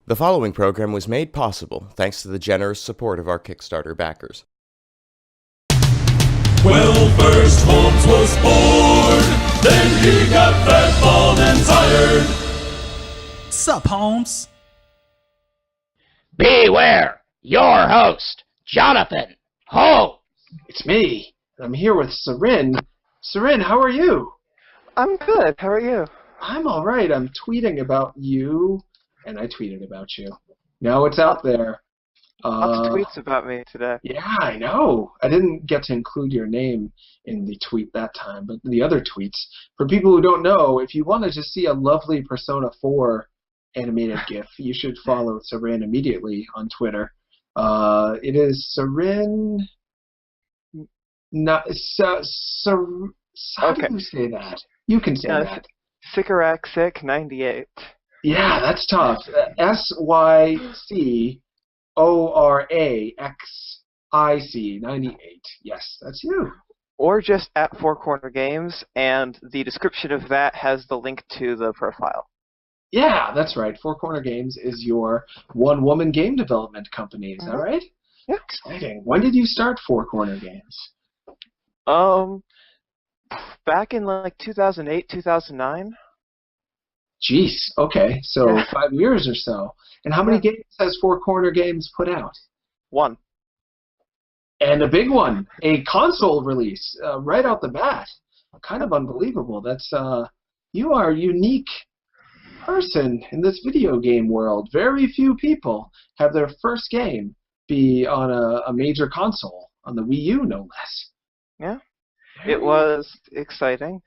The following program was made possible thanks to the generous support of our Kickstarter backers. Well, first Holmes was born, then he got fat, bald, and tired. Sup, Holmes? Beware, your host, Jonathan Holmes. It's me. I'm here with Syrenne. Syrenne, how are you? I'm good. How are you? I'm all right. I'm tweeting about you, and I tweeted about you. Now it's out there. Lots of tweets about me today. Yeah, I know. I didn't get to include your name in the tweet that time, but the other tweets. For people who don't know, if you want to just see a lovely Persona 4 animated GIF, you should follow Syrenne immediately on Twitter. It is Syrenne. Not how do you say that? You can say that. Sycoraxic98. Yeah, that's tough. SYCORAXIC 98. Yes, that's you. Or just at Four Corner Games, and the description of that has the link to the profile. Yeah, that's right. Four Corner Games is your one-woman game development company. Is that right? Yeah. Exciting. When did you start Four Corner Games? Back in like 2008, 2009. Jeez. Okay, so 5 years or so. And how many games has Four Corner Games put out? One. And a big one, a console release right out the bat. Kind of unbelievable. That's you are a unique person in this video game world. Very few people have their first game be on a major console, on the Wii U, no less. Yeah, it was exciting.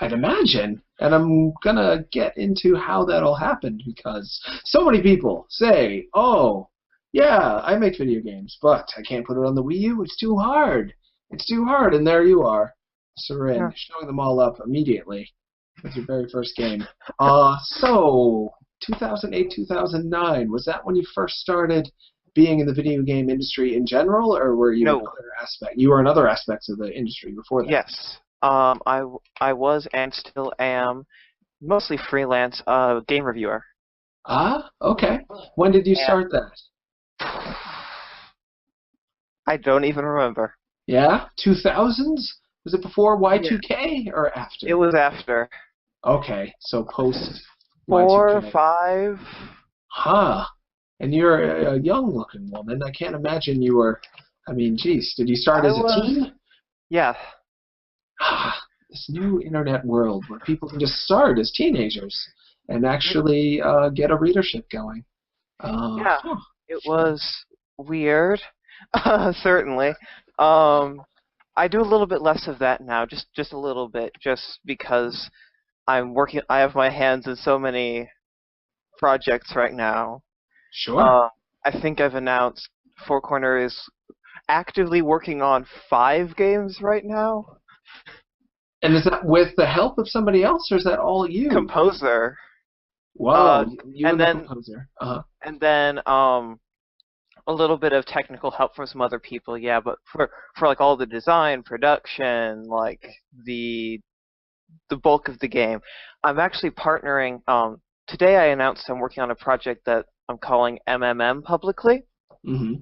I'd imagine. And I'm going to get into how that all happened, because so many people say, oh, yeah, I make video games, but I can't put it on the Wii U. It's too hard. It's too hard. And there you are, Syrenne, showing them all up immediately with your very first game. So, 2008, 2009, was that when you first started being in the video game industry in general, or were you in other aspect? You were in other aspects of the industry before that? Yes. I was and still am mostly freelance game reviewer. Ah, okay. When did you start that? I don't even remember. Yeah? 2000s? Was it before Y2K or after? It was after. Okay, so post 4, Y2K. 5. Huh. And you're a young-looking woman. I can't imagine you were... I mean, geez, did you start as a teen? Yeah. This new internet world where people can just start as teenagers and actually get a readership going. It was weird, certainly. I do a little bit less of that now, just a little bit, just because I have my hands in so many projects right now. Sure. I think I've announced Four Corner is actively working on 5 games right now. And is that with the help of somebody else, or is that all you? Composer. Wow, you and the then, composer. And then a little bit of technical help from some other people, yeah, but for like all the design, production, like the bulk of the game, I'm actually partnering. Today I announced I'm working on a project that I'm calling MMM publicly. Mm-hmm.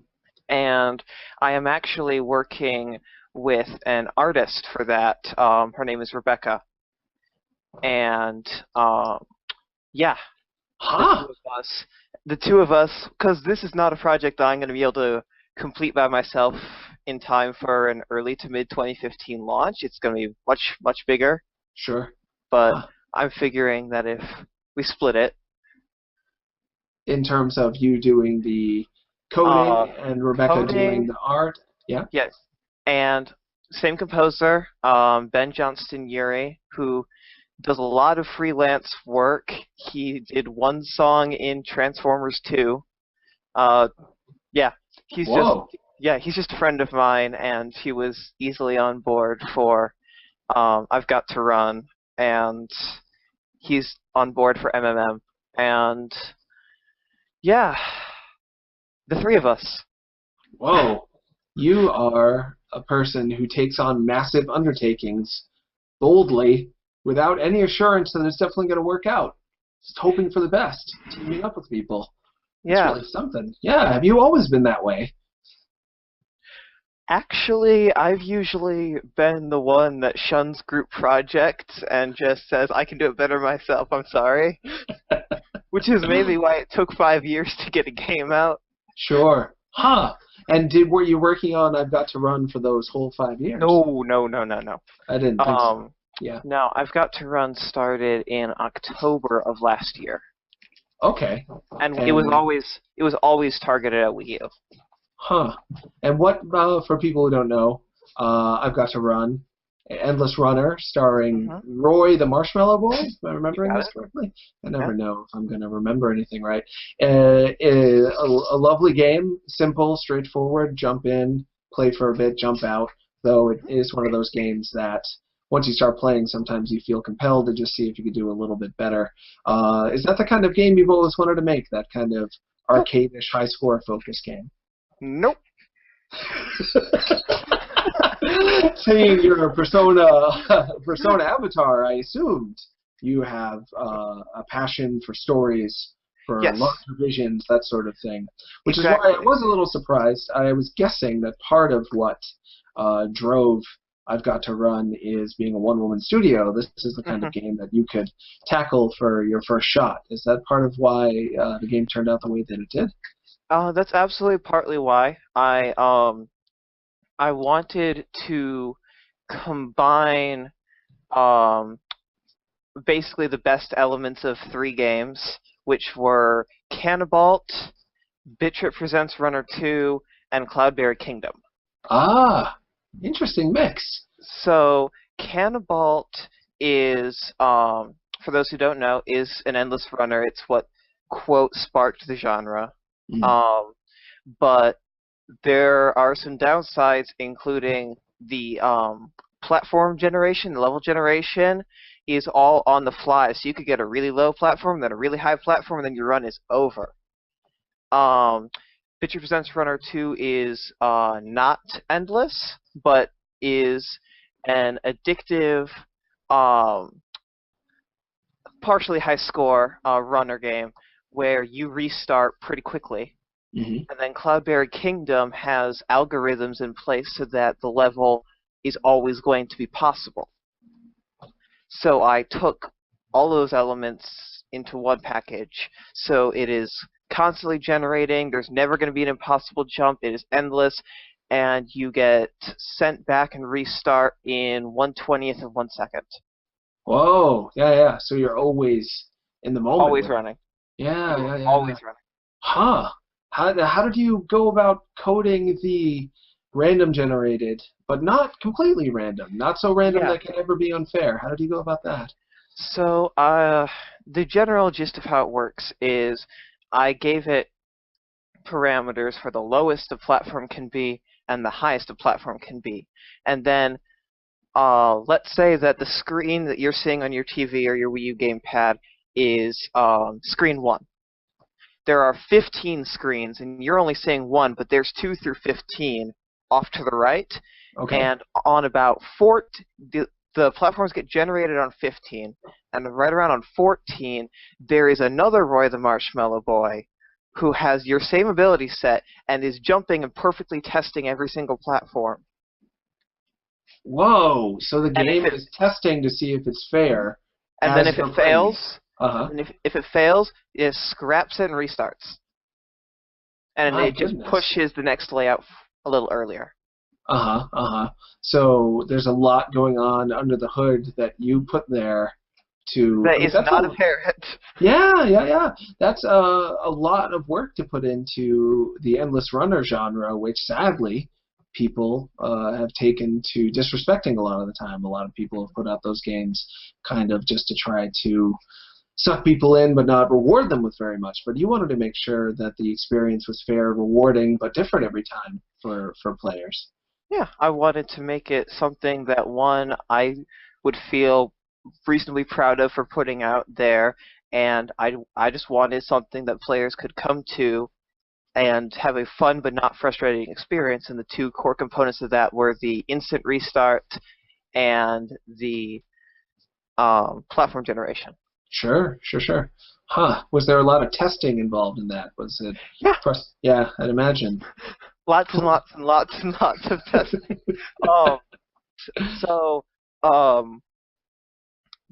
And I am actually working with an artist for that. Her name is Rebecca. And the two of us, because this is not a project that I'm going to be able to complete by myself in time for an early to mid 2015 launch. It's going to be much, much bigger. Sure. But I'm figuring that if we split it. In terms of you doing the coding and Rebecca doing the art? Yeah? Yes. And same composer, Ben Johnston Uri, who does a lot of freelance work. He did one song in Transformers 2. He's just a friend of mine, and he was easily on board for I've Got to Run, and he's on board for MMM. And yeah, the 3 of us. Whoa. You are a person who takes on massive undertakings boldly without any assurance that it's definitely going to work out. just hoping for the best, teaming up with people. It's Yeah. really something. Yeah, have you always been that way? Actually, I've usually been the one that shuns group projects and just says, I can do it better myself, I'm sorry. Which is maybe why it took 5 years to get a game out. Sure. Huh. And were you working on I've Got to Run for those whole 5 years? No. I didn't think so. Yeah. No, I've Got to Run started in October of last year. Okay. And it was always targeted at Wii U. Huh. And what, for people who don't know, I've Got to Run, Endless Runner, starring Roy the Marshmallow Boy. Am I remembering this correctly? I never know if I'm going to remember anything right. A lovely game, simple, straightforward, jump in, play for a bit, jump out, though it is one of those games that once you start playing, sometimes you feel compelled to just see if you could do a little bit better. Is that the kind of game you've always wanted to make, that kind of arcade-ish, high-score focus game? Nope. Seeing your persona avatar, I assumed you have a passion for stories, for larger visions, that sort of thing. Which is why I was a little surprised. I was guessing that part of what drove I've Got to Run is being a one-woman studio. This is the kind of game that you could tackle for your first shot. Is that part of why the game turned out the way that it did? That's absolutely partly why. I wanted to combine basically the best elements of 3 games, which were Cannibalt, BitTrip Presents Runner 2, and Cloudberry Kingdom. Ah, interesting mix. So Cannibalt is, for those who don't know, is an endless runner. It's what, quote, sparked the genre. But there are some downsides, including the platform generation, the level generation is all on the fly. So you could get a really low platform, then a really high platform, and then your run is over. BitTrip Presents Runner 2 is not endless, but is an addictive, partially high score runner game where you restart pretty quickly. And then Cloudberry Kingdom has algorithms in place so that the level is always going to be possible. So I took all those elements into one package. So it is constantly generating, there's never going to be an impossible jump, it is endless, and you get sent back and restart in 1/20th of 1 second. Whoa, yeah. So you're always in the moment. Always running. Yeah. Always running. Huh. How did you go about coding the random generated, but not completely random, not so random that can ever be unfair? How did you go about that? So the general gist of how it works is I gave it parameters for the lowest a platform can be and the highest a platform can be. And then let's say that the screen that you're seeing on your TV or your Wii U gamepad is screen 1. There are 15 screens, and you're only seeing 1, but there's 2 through 15 off to the right. Okay. And on about the platforms get generated on 15, and right around on 14, there is another Roy the Marshmallow Boy who has your same ability set and is jumping and perfectly testing every single platform. Whoa! So the game is testing to see if it's fair. And then if it fails, if it fails, it scraps it and restarts. And it just pushes the next layout a little earlier. So there's a lot going on under the hood that you put there to... That is not apparent. Yeah. That's a lot of work to put into the endless runner genre, which sadly people have taken to disrespecting a lot of the time. A lot of people have put out those games kind of just to try to suck people in but not reward them with very much. But you wanted to make sure that the experience was fair, rewarding, but different every time for players. Yeah, I wanted to make it something that, one, I would feel reasonably proud of for putting out there, and I just wanted something that players could come to and have a fun but not frustrating experience, and the 2 core components of that were the instant restart and the platform generation. Sure, sure, sure. Huh. Was there a lot of testing involved in that? Was it? Yeah. Yeah, I'd imagine. Lots and lots and lots and lots of testing. Um, so, um,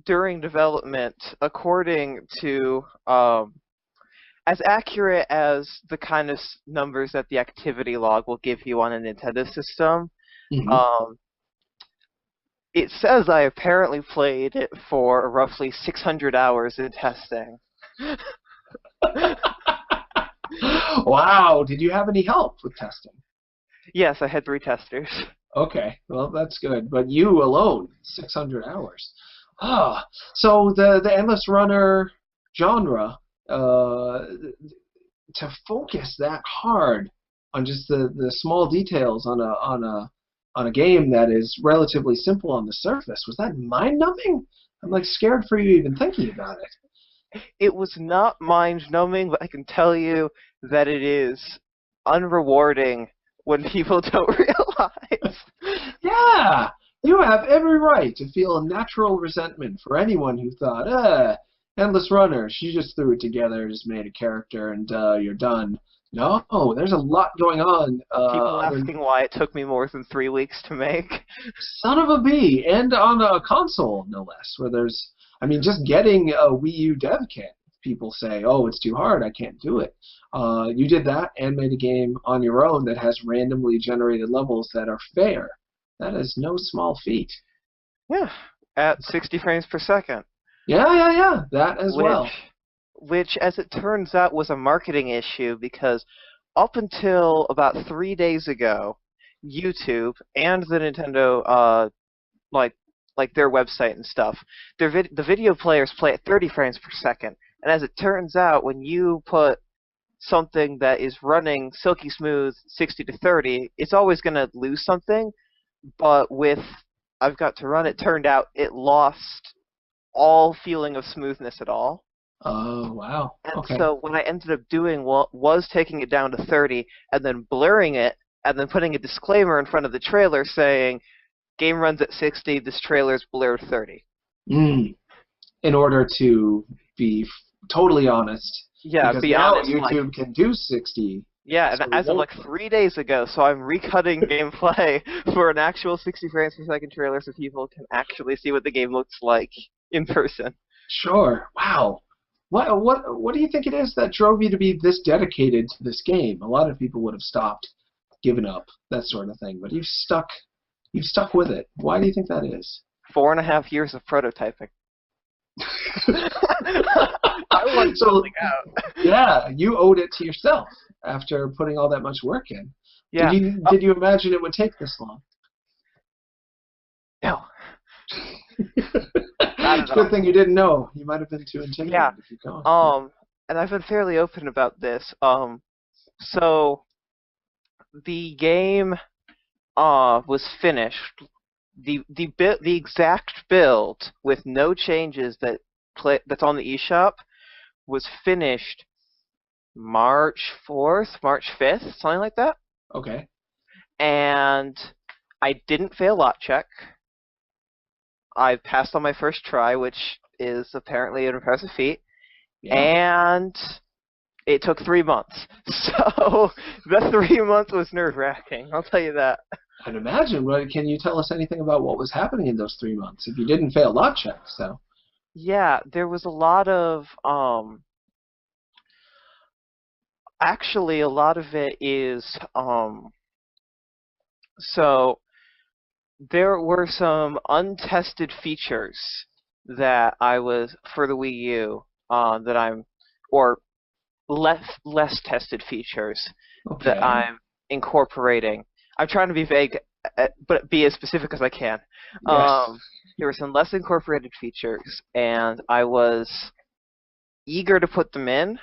during development, according to as accurate as the kind of numbers that the activity log will give you on a Nintendo system, Hmm. um, it says I apparently played it for roughly 600 hours in testing. Wow. Did you have any help with testing? Yes, I had 3 testers. Okay, well that's good. But you alone, 600 hours. Ah, so the endless runner genre, uh, to focus that hard on just the small details on a game that is relatively simple on the surface, was that mind-numbing? I'm like scared for you even thinking about it. It was not mind-numbing, but I can tell you that it is unrewarding when people don't realize. Yeah, you have every right to feel a natural resentment for anyone who thought, endless runner, she just threw it together, just made a character, and you're done. No, there's a lot going on. People asking why it took me more than 3 weeks to make. Son of a bee, and on a console, no less, where there's, I mean, just getting a Wii U dev kit. People say, oh, it's too hard, I can't do it. You did that and made a game on your own that has randomly generated levels that are fair. That is no small feat. Yeah, at 60 frames per second. Yeah, that as well. Which, as it turns out, was a marketing issue because up until about 3 days ago, YouTube and the Nintendo, like their website and stuff, the video players play at 30 frames per second. And as it turns out, when you put something that is running silky smooth 60 to 30, it's always going to lose something. But with I've Got to Run, it turned out it lost all feeling of smoothness at all. Oh, wow. And Okay. so what I ended up doing was taking it down to 30 and then blurring it and then putting a disclaimer in front of the trailer saying, game runs at 60, this trailer's blurred 30. In order to be totally honest. Yeah, because be now honest. YouTube can do 60. Yeah, so and as of like 3 days ago, so I'm recutting gameplay for an actual 60 frames per second trailer so people can actually see what the game looks like in person. Sure. Wow. What do you think it is that drove you to be this dedicated to this game? A lot of people would have stopped, given up, that sort of thing. But you've stuck with it. Why do you think that is? 4.5 years of prototyping. I wanted something out. Yeah, you owed it to yourself after putting all that much work in. Yeah. Did you imagine it would take this long? No. It's a good thing you didn't know. You might have been too intimidated to keep going. And I've been fairly open about this. So the game was finished. The exact build with no changes that's on the eShop was finished March 4th, March 5th, something like that. Okay. And I didn't fail lot check. I passed on my first try, which is apparently an impressive feat. Yeah. And it took 3 months. So the 3 months was nerve-wracking, I'll tell you that. I'd imagine. Well, can you tell us anything about what was happening in those 3 months? If you didn't fail lot check, so. Yeah, there was a lot of actually a lot of it is so there were some untested features that I was for the Wii U or less tested features that I'm incorporating. I'm trying to be vague, but be as specific as I can. Yes. There were some less incorporated features, and I was eager to put them in.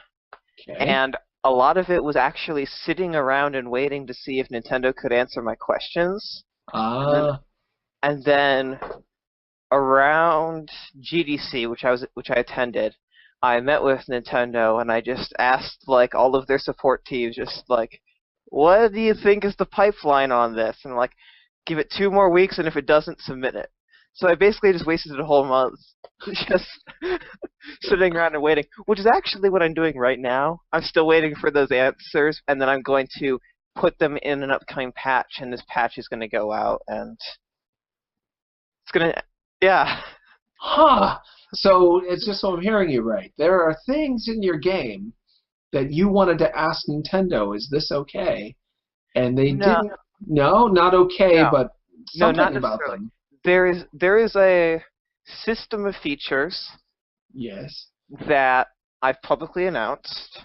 Okay. And a lot of it was actually sitting around and waiting to see if Nintendo could answer my questions. And then around GDC, which I attended, I met with Nintendo and I just asked like all of their support teams, just like, what do you think is the pipeline on this? And like, give it 2 more weeks, and if it doesn't, submit it. So I basically just wasted a whole month just sitting around and waiting, which is actually what I'm doing right now. I'm still waiting for those answers, and then I'm going to put them in an upcoming patch, and this patch is going to go out, and it's going to, yeah. Huh. So it's just so I'm hearing you right. There are things in your game that you wanted to ask Nintendo, is this okay? And they No. didn't. No, not okay, No. but No, something not about necessarily. them. There is a system of features Yes. that I've publicly announced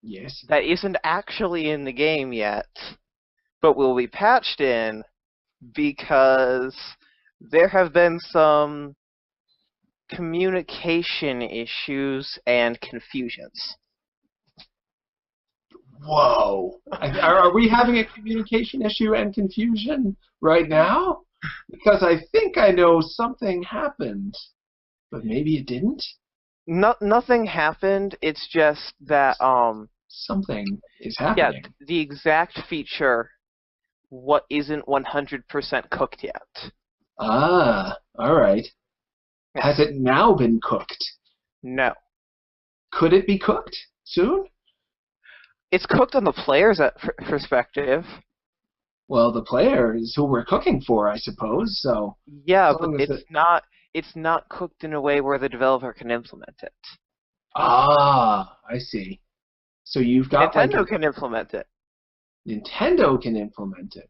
Yes. that isn't actually in the game yet, but will be patched in because there have been some communication issues and confusions. Whoa. Are we having a communication issue and confusion right now? Because I think I know something happened, but maybe it didn't? Nothing happened. It's just that Something is yeah, happening. the exact feature what isn't 100% cooked yet. Ah, all right. Has it now been cooked? No. Could it be cooked soon? It's cooked on the player's perspective. Well, the player is who we're cooking for, I suppose. So Yeah, as but long as it's not cooked in a way where the developer can implement it. Ah, I see. So you've got Nintendo can implement it. Nintendo can implement it.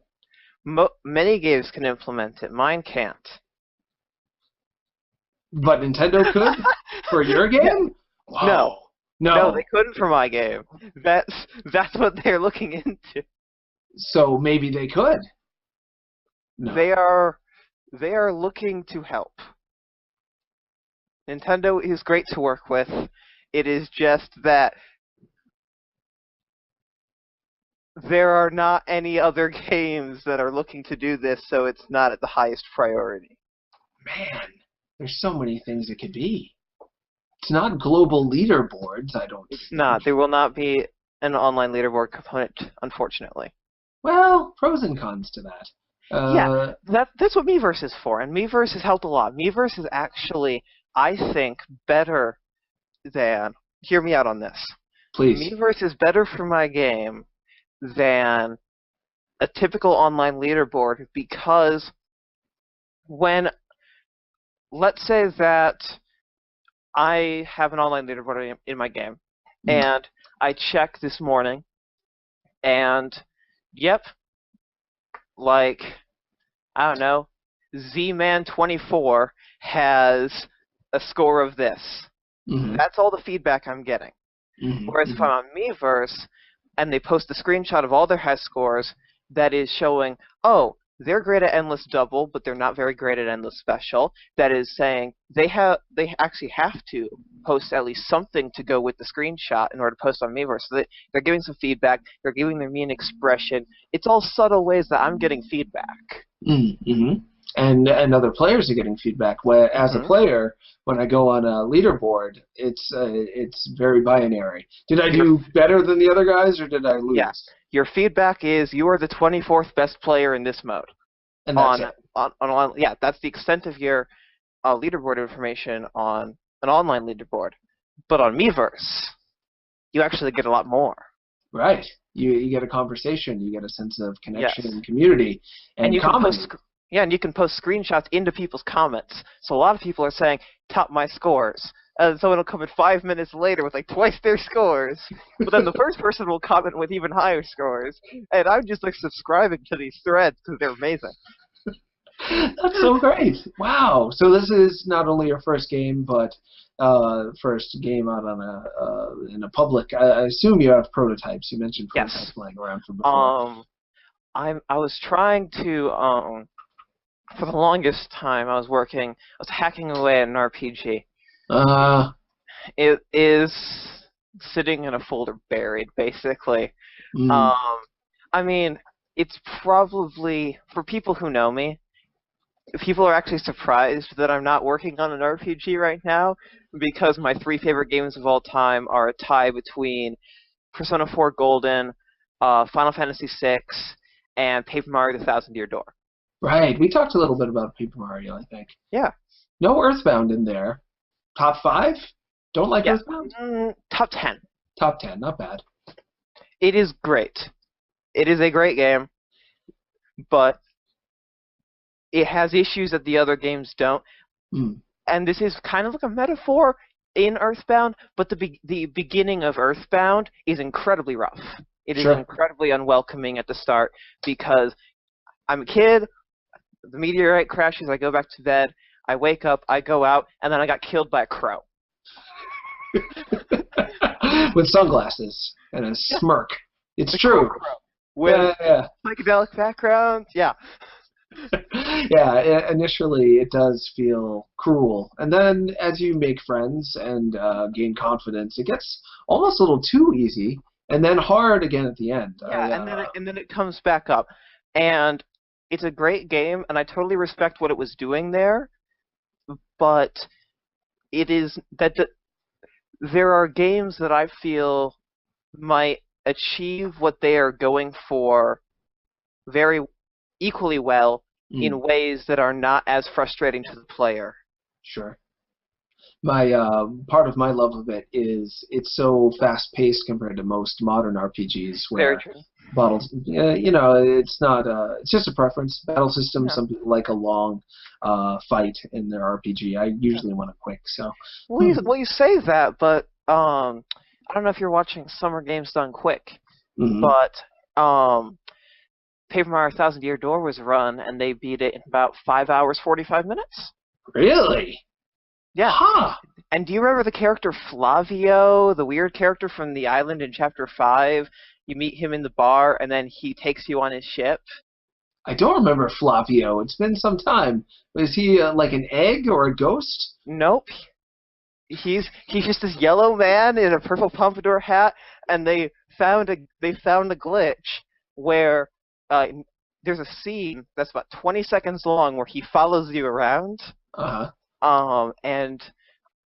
Many games can implement it. Mine can't. But Nintendo could for your game? Wow. No, they couldn't for my game. That's what they're looking into. So maybe they could. No. They are looking to help. Nintendo is great to work with. It is just that there are not any other games that are looking to do this, so it's not at the highest priority. Man, there's so many things it could be. It's not global leaderboards, I don't It's think. not. There will not be an online leaderboard component, unfortunately. Well, pros and cons to that. Yeah, that's what Miiverse is for, and Miiverse has helped a lot. Miiverse is actually, I think, better than... Hear me out on this. Please. Miiverse is better for my game than a typical online leaderboard because when... Let's say that I have an online leaderboard in my game, and I check this morning, and yep, like, I don't know, Z-Man24 has a score of this. Mm-hmm. That's all the feedback I'm getting. Mm-hmm. Whereas if I'm on Miiverse, and they post a screenshot of all their high scores that is showing, oh, they're great at Endless Double, but they're not very great at Endless Special. That is saying they actually have to post at least something to go with the screenshot in order to post on Miiverse. So they're giving some feedback. They're giving their mean expression. It's all subtle ways that I'm getting feedback. Mm-hmm. And other players are getting feedback. Where as a player, when I go on a leaderboard, it's very binary. Did I do better than the other guys, or did I lose? Yeah. Your feedback is you are the 24th best player in this mode. And that's it. Yeah, that's the extent of your leaderboard information on an online leaderboard. But on Miiverse, you actually get a lot more. Right. You get a conversation. You get a sense of connection Yes. and community and you comedy. and you can post screenshots into people's comments. So a lot of people are saying, top my scores. And someone will come in 5 minutes later with like twice their scores. But then the first person will comment with even higher scores. And I'm just like subscribing to these threads because they're amazing. That's so great. Wow. So this is not only your first game, but first game out on in a public. I assume you have prototypes. You mentioned prototypes lying around from before. I was trying to for the longest time I was hacking away at an RPG. It is sitting in a folder buried, basically. I mean, it's probably, for people who know me, people are actually surprised that I'm not working on an RPG right now, because my 3 favorite games of all time are a tie between Persona 4 Golden, Final Fantasy VI, and Paper Mario: The Thousand Year Door. Right. We talked a little bit about Paper Mario, I think. Yeah. No Earthbound in there. Top 5? Don't like Yeah. Earthbound? Top 10. Top 10, not bad. It is great. It is a great game, but it has issues that the other games don't. Mm. And this is kind of like a metaphor in Earthbound, but the beginning of Earthbound is incredibly rough. It is Sure. incredibly unwelcoming at the start because I'm a kid, the meteorite crashes, I go back to bed, I wake up, I go out, and then I got killed by a crow. With sunglasses and a smirk. It's true. Crow. With Yeah. psychedelic background, yeah. Yeah, initially it does feel cruel. And then as you make friends and gain confidence, it gets almost a little too easy and then hard again at the end. Yeah, and then it comes back up. And it's a great game, and I totally respect what it was doing there, but it is there are games that I feel might achieve what they are going for very equally well in ways that are not as frustrating to the player. Sure. My part of my love of it is it's so fast paced compared to most modern RPGs where Very true. bottles, you know, it's not. It's just a preference. Battle system. Yeah. Some people like a long fight in their RPG. I usually want it quick. So. Well, you say that, but I don't know if you're watching Summer Games Done Quick, but Paper Mario Thousand Year Door was run, and they beat it in about 5 hours, 45 minutes. Really? Yeah. Huh. And do you remember the character Flavio, the weird character from the island in Chapter 5? You meet him in the bar, and then he takes you on his ship. I don't remember Flavio. It's been some time. Is he like an egg or a ghost? Nope. He's just this yellow man in a purple pompadour hat, and they found a glitch where there's a scene that's about 20 seconds long where he follows you around. And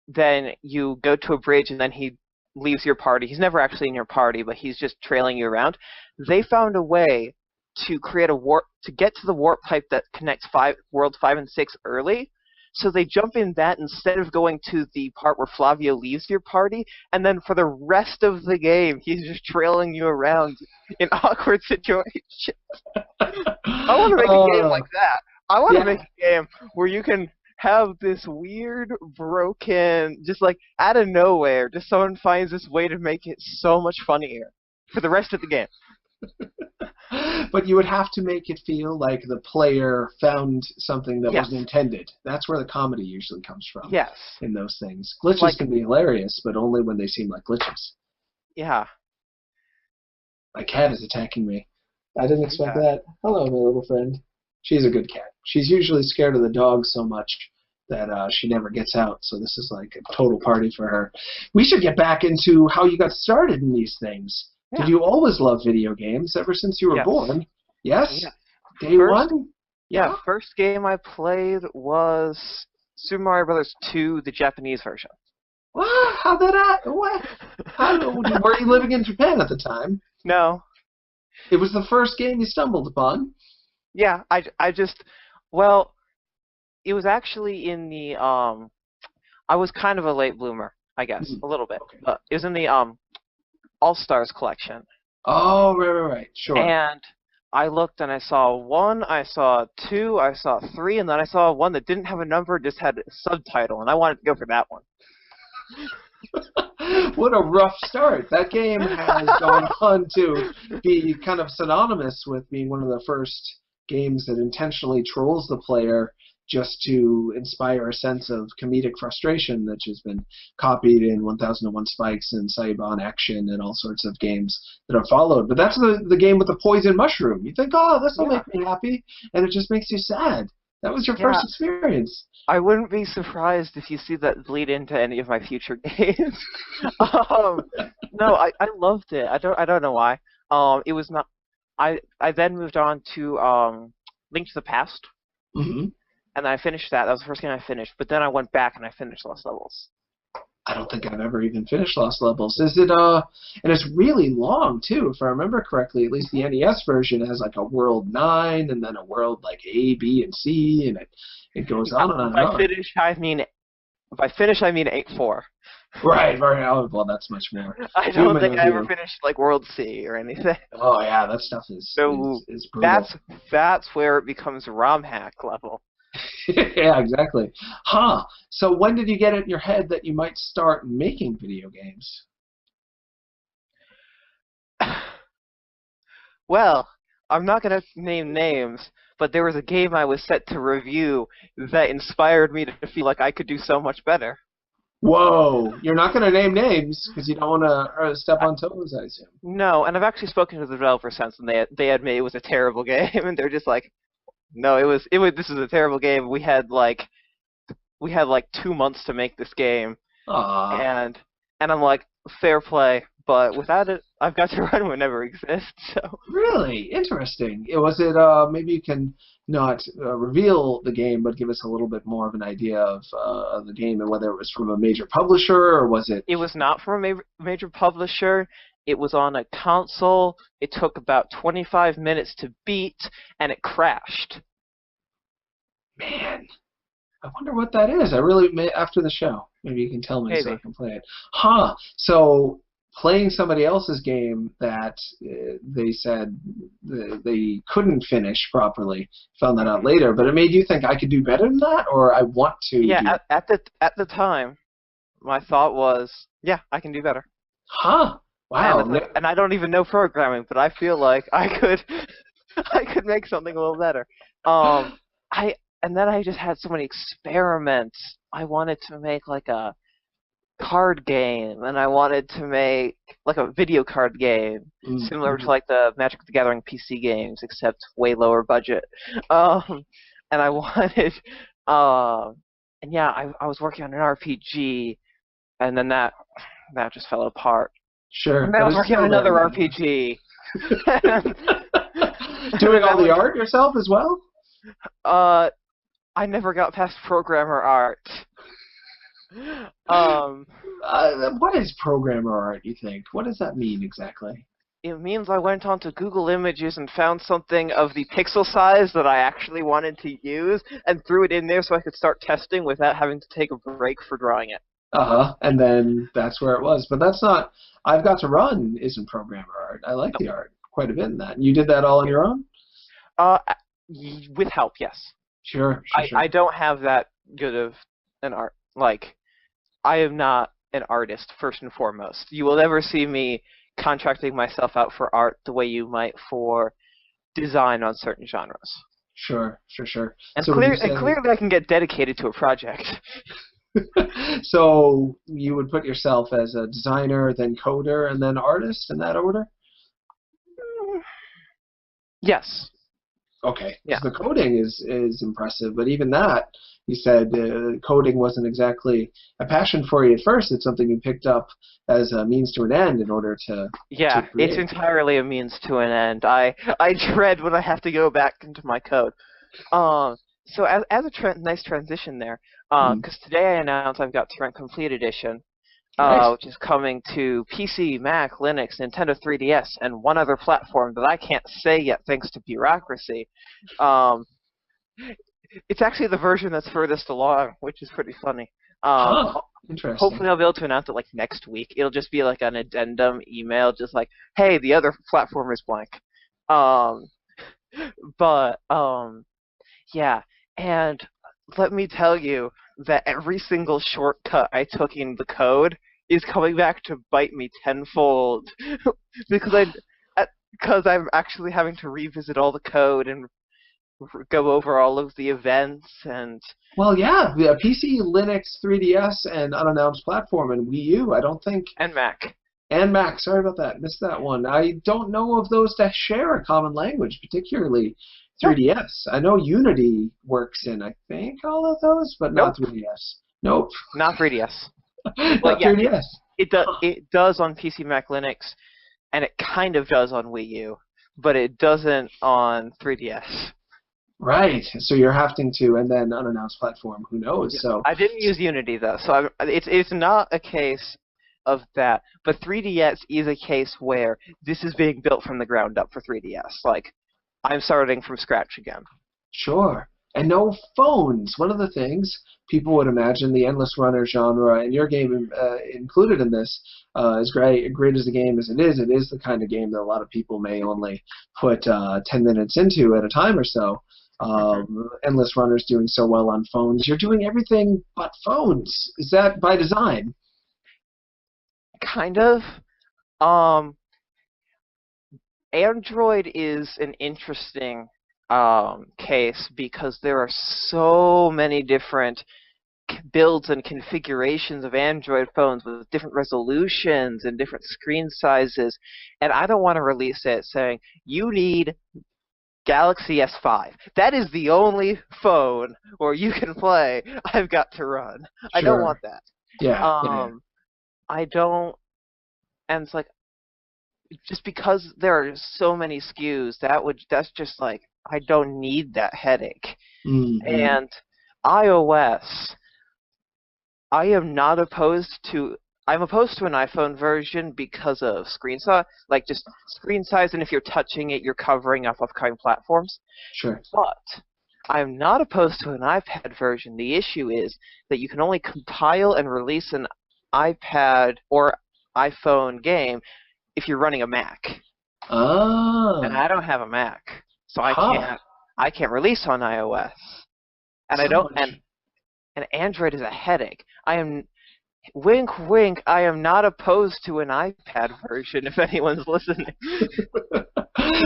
then you go to a bridge, and then he leaves your party. He's never actually in your party, but he's just trailing you around. They found a way to create a warp to get to the warp pipe that connects worlds 5 and 6 early. So they jump in that instead of going to the part where Flavio leaves your party, and then for the rest of the game, he's just trailing you around in awkward situations. I want to make a game like that. I want to make a game where you can have this weird, broken, just like out of nowhere, just someone finds this way to make it so much funnier for the rest of the game. But you would have to make it feel like the player found something that wasn't intended. That's where the comedy usually comes from. Yes. In those things. Glitches can be hilarious, but only when they seem like glitches. Yeah. My cat is attacking me. I didn't expect that. Hello, my little friend. She's a good cat. She's usually scared of the dogs so much that she never gets out, so this is like a total party for her. We should get back into how you got started in these things. Yeah. Did you always love video games ever since you were born? Yes? Day one? Yeah, first game I played was Super Mario Bros. 2, the Japanese version. What? How did I? What? Were you living in Japan at the time? No. It was the first game you stumbled upon? Yeah, I just, well, it was actually in the, I was kind of a late bloomer, I guess, a little bit. Okay. It was in the, All-Stars collection. Oh, right, sure. And I looked and I saw 1, I saw 2, I saw 3, and then I saw one that didn't have a number, just had a subtitle, and I wanted to go for that one. What a rough start. That game has gone on to be kind of synonymous with being one of the first games that intentionally trolls the player just to inspire a sense of comedic frustration that has been copied in 1001 Spikes and Saiban Action and all sorts of games that have followed. But that's the game with the poison mushroom. You think, oh, this will make me happy, and it just makes you sad. That was your first experience. I wouldn't be surprised if you see that bleed into any of my future games. No, I loved it. I don't know why. It was not. I then moved on to Link to the Past. Mm-hmm. And then I finished that. That was the first game I finished. But then I went back and I finished Lost Levels. I don't think I've ever even finished Lost Levels. Is it and it's really long too, if I remember correctly. At least the NES version has like a world 9 and then a world like A, B, and C, and it goes on and on and on. By finish, I mean 8-4. Right, very well, that's much more. I don't think I ever finished like World C or anything. Oh yeah, that stuff is So brutal. that's where it becomes ROM hack level. Yeah, exactly. Huh. So when did you get it in your head that you might start making video games? Well, I'm not going to name names, but there was a game I was set to review that inspired me to feel like I could do so much better. Whoa, you're not going to name names because you don't want to step on toes, I assume. No, and I've actually spoken to the developer since, and they admit it was a terrible game, and they're just like, no, this is a terrible game. We had like 2 months to make this game, Aww. and I'm like, fair play, but without it, I've got to run would never exist. So Really interesting. Was it maybe you can not reveal the game, but give us a little bit more of an idea of the game and whether it was from a major publisher or was it? it was not from a major publisher. It was on a console. It took about 25 minutes to beat, and it crashed. Man, I wonder what that is. I really may after the show. Maybe you can tell me so I can play it. Huh. So playing somebody else's game that they said they couldn't finish properly. Found that out later, but it made you think I could do better than that, or I want to. Yeah, at the time, my thought was, yeah, I can do better. Huh. Wow. And I don't even know programming, but I feel like I could I could make something a little better. And then I just had so many experiments. I wanted to make like a card game, and I wanted to make like a video card game, similar to like the Magic the Gathering PC games, except way lower budget. And I wanted, and yeah, I was working on an RPG, and then that just fell apart. Sure. And then I was working on another RPG. Doing all the art yourself as well? I never got past programmer art. What is programmer art, you think? What does that mean exactly? It means I went onto Google Images and found something of the pixel size that I actually wanted to use and threw it in there so I could start testing without having to take a break for drawing it. And then that's where it was. But that's not... I've Got to Run isn't programmer art. I like the art quite a bit in that. And you did that all on your own? With help, yes. Sure. I don't have that good of an art. Like, I am not an artist, first and foremost. You will never see me contracting myself out for art the way you might for design on certain genres. Sure. And, clearly I can get dedicated to a project. So you would put yourself as a designer, then coder, and then artist in that order? Yes. Okay. Yeah. The coding is impressive, but even that, you said coding wasn't exactly a passion for you at first. It's something you picked up as a means to an end in order to Yeah, to create. it's entirely a means to an end. I dread when I have to go back into my code. So as a nice transition there, because today I announced I've got Syrenne Complete Edition, Nice. which is coming to PC, Mac, Linux, Nintendo 3DS, and one other platform that I can't say yet thanks to bureaucracy. It's actually the version that's furthest along, which is pretty funny. Interesting. Hopefully I'll be able to announce it like next week. It'll just be like an addendum email, just like, hey, the other platform is blank. Yeah, and let me tell you that every single shortcut I took in the code is coming back to bite me tenfold because I'm actually having to revisit all the code and go over all of the events and. Well, yeah, the PC, Linux, 3DS, and unannounced platform, and Wii U. I don't think. And Mac. And Mac. Sorry about that. Missed that one. I don't know of those that share a common language, particularly 3DS. I know Unity works in, I think, all of those, but not 3DS. Nope. Not 3DS. Not 3DS. It does on PC, Mac, Linux, and it kind of does on Wii U, but it doesn't on 3DS. Right. So you're having to, and then unannounced platform. Who knows? Yeah. So I didn't use Unity though, so it's not a case of that. But 3DS is a case where this is being built from the ground up for 3DS. Like, I'm starting from scratch again. sure. And no phones. One of the things people would imagine the endless runner genre, and your game included in this, is great as a game as it is. It is the kind of game that a lot of people may only put 10 minutes into at a time or so. Endless runners doing so well on phones. You're doing everything but phones. Is that by design? Kind of. Um, Android is an interesting case because there are so many different builds and configurations of Android phones with different resolutions and different screen sizes, and I don't want to release it saying you need Galaxy S5. That is the only phone where you can play I've got to run. I don't Sure. want that. Yeah. I don't, and it's like just because there are so many SKUs, that's just like I don't need that headache. Mm-hmm. And iOS, I am not opposed to. I'm opposed to an iPhone version because of screen size, like just screen size, and if you're touching it, you're covering up upcoming platforms. Sure. But I'm not opposed to an iPad version. The issue is that you can only compile and release an iPad or iPhone game if you're running a Mac. And Ah. I don't have a Mac, so Huh. I can't release on iOS. And I So don't much. and Android is a headache. I am wink wink, I am not opposed to an iPad version if anyone's listening.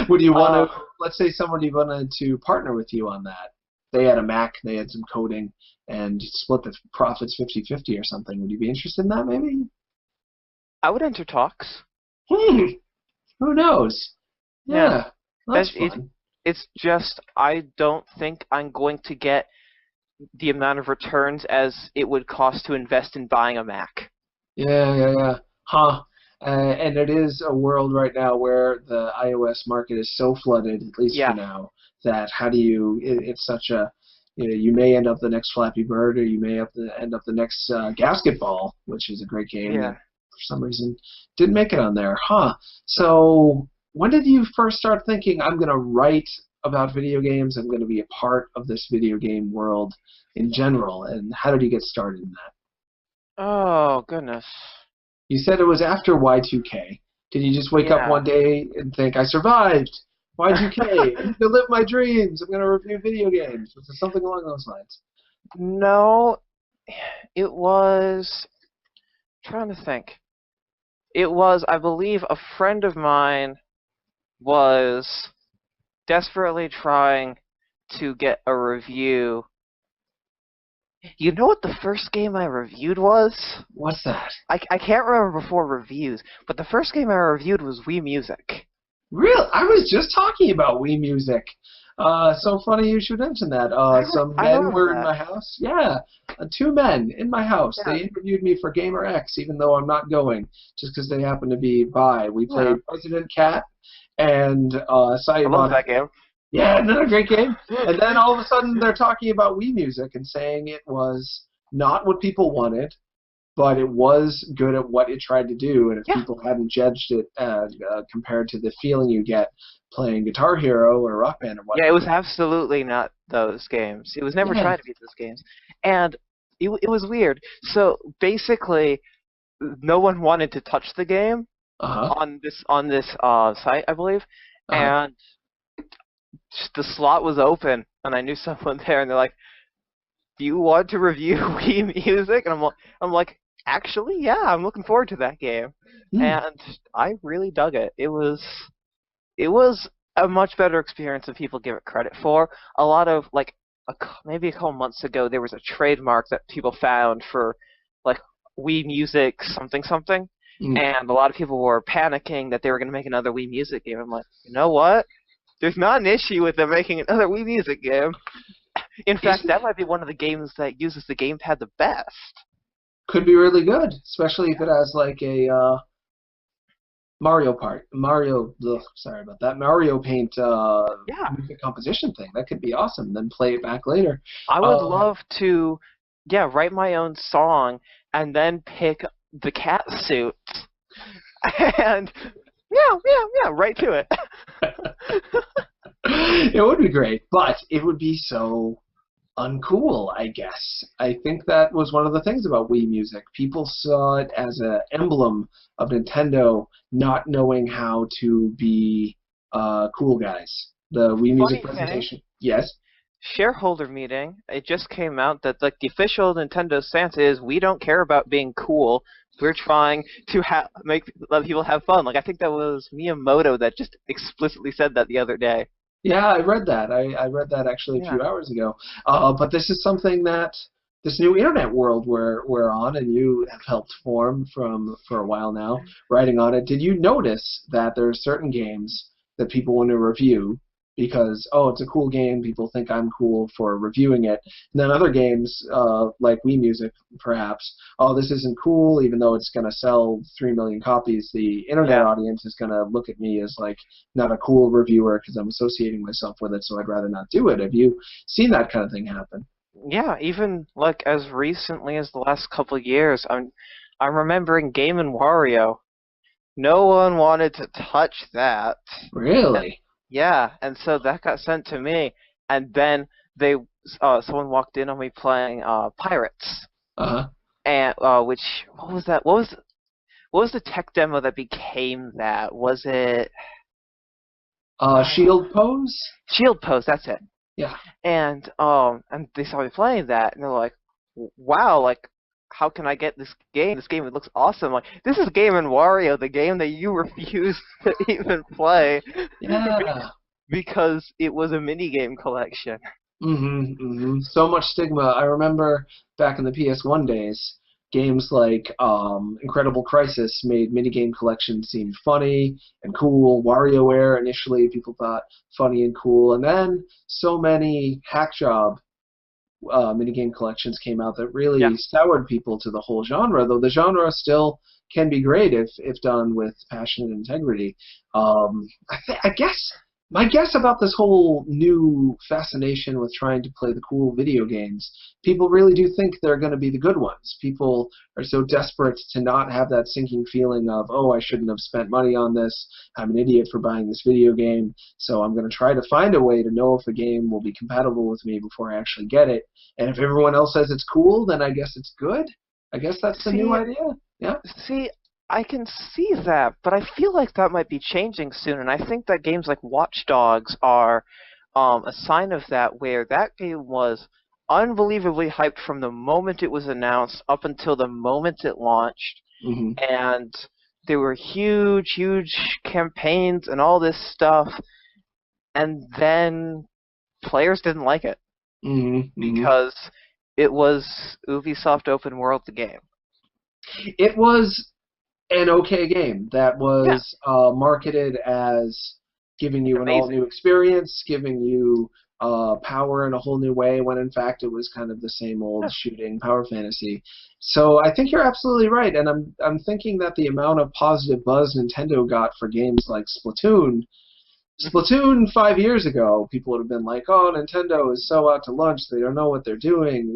Would you want to, let's say somebody wanted to partner with you on that. They had a Mac, they had some coding, and split the profits 50-50 or something. Would you be interested in that, maybe? I would enter talks. Hmm. Who knows? Yeah. That's It's, fun. it's just I don't think I'm going to get the amount of returns as it would cost to invest in buying a Mac. Yeah. Huh. And it is a world right now where the iOS market is so flooded, at least for Yeah. now, that how do you? It's such a you may end up the next Flappy Bird, or you may end up the next Gasket Ball, which is a great game that Yeah. for some reason didn't make it on there. Huh. So when did you first start thinking, I'm going to write about video games, I'm going to be a part of this video game world in general, and how did you get started in that? Oh, goodness. You said it was after Y2K. Did you just wake up Yeah. one day and think, I survived? Y2K, I'm going to live my dreams, I'm going to review video games? Was it something along those lines? No, it was. Trying to think. It was, I believe, a friend of mine was desperately trying to get a review. You know what the first game I reviewed was? What's that? I can't remember before reviews, but the first game I reviewed was Wii Music. Real? I was just talking about Wii Music. So funny you should mention that. Some I men remember were in that. my house. Yeah, two men in my house. Yeah. They interviewed me for Gamer X, even though I'm not going, just because they happened to be by. We Yeah. played President Cat and I love Sayonara. that game. Yeah, another great game. And then all of a sudden they're talking about Wii Music and saying it was not what people wanted, but it was good at what it tried to do. And if Yeah. people hadn't judged it compared to the feeling you get playing Guitar Hero or Rock Band or Yeah, it whatnot. was absolutely not those games. It was never Yeah. trying to be those games. And it was weird. So basically, no one wanted to touch the game Uh-huh. on this site, I believe, Uh-huh. and just the slot was open, and I knew someone there, and they're like, "Do you want to review Wii Music?" And I'm like, actually, yeah, I'm looking forward to that game, Hmm. and I really dug it. It was a much better experience than people give it credit for. A lot of like maybe a couple months ago, there was a trademark that people found for like Wii Music something something. Mm. And a lot of people were panicking that they were going to make another Wii Music game. I'm like, you know what? There's not an issue with them making another Wii Music game. In fact, that might be one of the games that uses the gamepad the best. Could be really good, especially if it has like a Sorry about that. Mario Paint Yeah, music composition thing. That could be awesome. Then play it back later. I would love to, yeah, write my own song and then pick the cat suit and right to it. It would be great, but it would be so uncool, I guess. I think that was one of the things about Wii Music. People saw it as an emblem of Nintendo not knowing how to be cool guys. The Wii Music Funny presentation. Yes. Shareholder meeting, it just came out that like the official Nintendo stance is we don't care about being cool. We're trying to let people have fun. Like I think that was Miyamoto that just explicitly said that the other day. Yeah, I read that. I read that actually a few hours ago. But this is something that this new internet world we're on, and you have helped form for a while now, writing on it. Did you notice that there are certain games that people want to review because, oh, it's a cool game, people think I'm cool for reviewing it, and then other games, like Wii Music, perhaps, oh, this isn't cool, even though it's going to sell 3 million copies, the internet audience is going to look at me as, like, not a cool reviewer because I'm associating myself with it, so I'd rather not do it. Have you seen that kind of thing happen? Yeah, even like as recently as the last couple of years, I'm remembering Game and Wario. No one wanted to touch that. Really? Yeah, and so that got sent to me, and then someone walked in on me playing Pirates, Uh-huh. and what was that? What was the tech demo that became that? Was it Shield Pose? Shield Pose? That's it. Yeah. And they saw me playing that, and they're like, "Wow, like, how can I get this game? This game, it looks awesome. Like, this is Game and Wario, the game that you refused to even play." Yeah. Because it was a minigame collection. So much stigma. I remember back in the PS1 days, games like Incredible Crisis made minigame collections seem funny and cool. WarioWare initially people thought funny and cool, and then so many hack job minigame collections came out that really soured people to the whole genre, though the genre still can be great if done with passion and integrity. I guess my guess about this whole new fascination with trying to play the cool video games, people really do think they're going to be the good ones. People are so desperate to not have that sinking feeling of, oh, I shouldn't have spent money on this, I'm an idiot for buying this video game, so I'm going to try to find a way to know if a game will be compatible with me before I actually get it. And if everyone else says it's cool, then I guess it's good. I guess that's the new idea. Yeah. See, I can see that, but I feel like that might be changing soon, and I think that games like Watch Dogs are a sign of that, where that game was unbelievably hyped from the moment it was announced up until the moment it launched, and there were huge, huge campaigns and all this stuff, and then players didn't like it because it was Ubisoft open world the game. It was an okay game that was marketed as giving you an all-new experience, giving you power in a whole new way, when in fact it was kind of the same old shooting power fantasy. So I think you're absolutely right, and I'm thinking that the amount of positive buzz Nintendo got for games like Splatoon 5 years ago, people would have been like, oh, Nintendo is so out to lunch, they don't know what they're doing,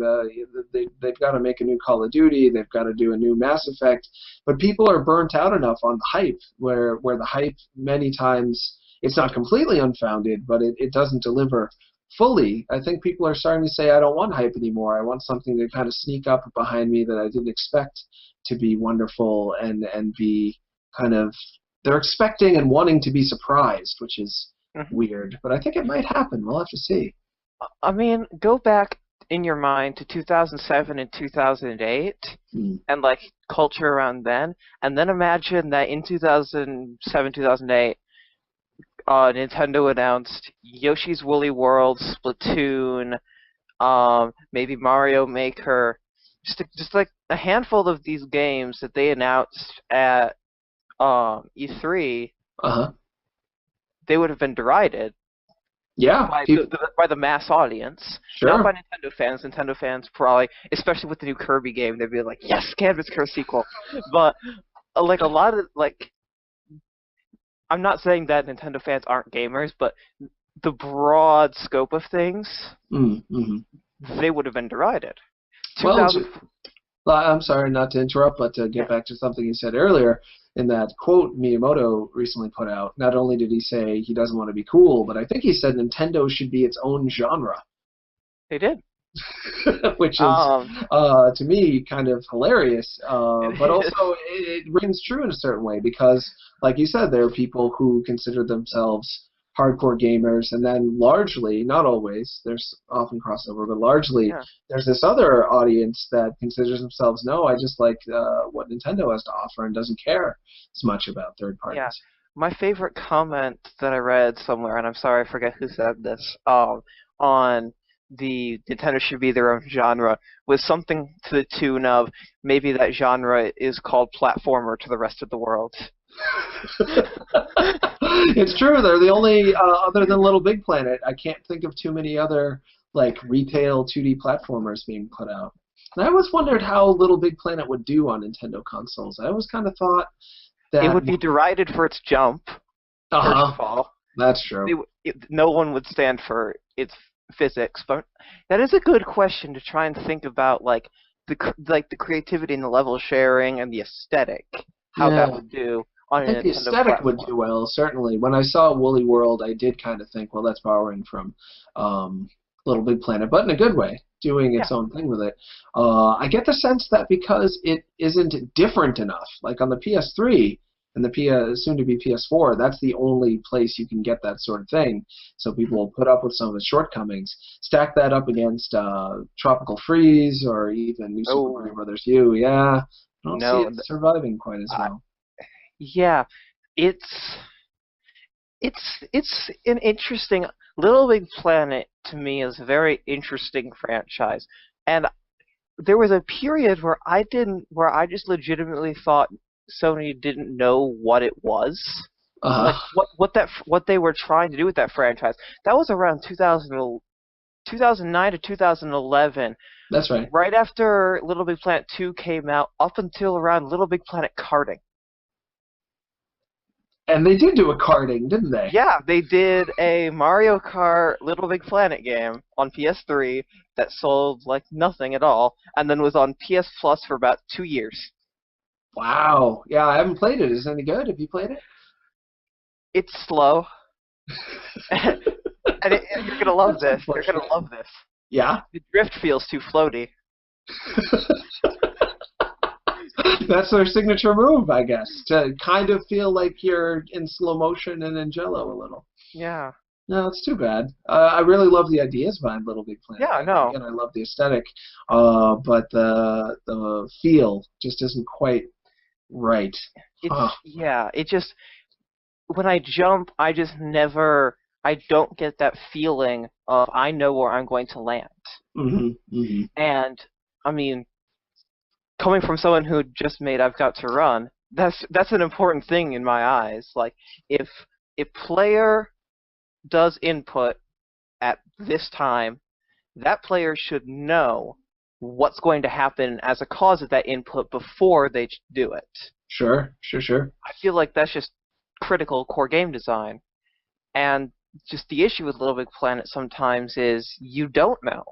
they've got to make a new Call of Duty, they've got to do a new Mass Effect, but people are burnt out enough on the hype, where the hype many times, it's not completely unfounded, but it doesn't deliver fully. I think people are starting to say, I don't want hype anymore, I want something to kind of sneak up behind me that I didn't expect to be wonderful and be kind of, they're expecting and wanting to be surprised, which is weird. But I think it might happen. We'll have to see. I mean, go back in your mind to 2007 and 2008 and, like, culture around then, and then imagine that in 2007, 2008, Nintendo announced Yoshi's Woolly World, Splatoon, maybe Mario Maker, just like a handful of these games that they announced at E3, they would have been derided by the mass audience. Sure. Not by Nintendo fans. Nintendo fans probably, especially with the new Kirby game, they'd be like, yes, Canvas Curse sequel. But like a lot of I'm not saying that Nintendo fans aren't gamers, but the broad scope of things, Mm-hmm. they would have been derided. Well, 2000. I'm sorry not to interrupt, but to get Yeah, back to something you said earlier, in that quote Miyamoto recently put out, not only did he say he doesn't want to be cool, but I think he said Nintendo should be its own genre, they did. which is, Um, to me, kind of hilarious, but also it rings true in a certain way because, like you said, there are people who consider themselves hardcore gamers, and then largely, not always, there's often crossover, but largely yeah, there's this other audience that considers themselves, no, I just like what Nintendo has to offer and doesn't care as much about third yeah. parties. My favorite comment that I read somewhere, and I'm sorry I forget who said this, on the Nintendo should be their own genre, was something to the tune of maybe that genre is called platformer to the rest of the world. It's true. They're the only, other than Little Big Planet, I can't think of too many other like retail 2D platformers being put out. And I always wondered how Little Big Planet would do on Nintendo consoles. I always kind of thought It that. would be derided for its jump, first Uh-huh. of all. That's true. No one would stand for its physics, but that is a good question to try and think about, like the creativity and the level sharing and the aesthetic, how that Yeah. would do on I a think the Nintendo aesthetic would platform. do well, certainly. When I saw Woolly World, I did kind of think, well, that's borrowing from um, Little Big Planet, but in a good way, doing Yeah, its own thing with it. I get the sense that because it isn't different enough, like on the PS3 and the soon-to-be PS4, that's the only place you can get that sort of thing. So people will put up with some of its shortcomings. Stack that up against Tropical Freeze or even New Super Mario no, Bros. U. Yeah, I don't see no, it surviving quite as uh, well. yeah, it's it's an interesting. Little Big Planet to me is a very interesting franchise, and there was a period where I just legitimately thought Sony didn't know what it was, like Uh, what they were trying to do with that franchise. That was around 2009 to 2011, that's right. right after Little Big Planet 2 came out, up until around Little Big Planet karting. And they did do a karting, didn't they? Yeah, they did a Mario Kart Little Big Planet game on PS3 that sold like nothing at all, and then was on PS Plus for about 2 years. Wow. Yeah, I haven't played it. Is it any good? Have you played it? It's slow, and you're gonna love That's this. You're gonna unfortunate. love this. Yeah. The drift feels too floaty. That's their signature move, I guess, to kind of feel like you're in slow motion and in Jello a little. Yeah. No, it's too bad. I really love the ideas behind Little Big Planet. Yeah, no. Again, I love the aesthetic, but the feel just isn't quite right. Huh. Yeah, it just when I jump, I don't get that feeling of I know where I'm going to land. Mm-hmm. Mm-hmm. And I mean, coming from someone who just made I've Got to Run, that's an important thing in my eyes. Like if a player does input at this time, that player should know what's going to happen as a cause of that input before they do it. Sure. Sure. Sure. I feel like that's just critical core game design. And just the issue with Little Big Planet sometimes is you don't know.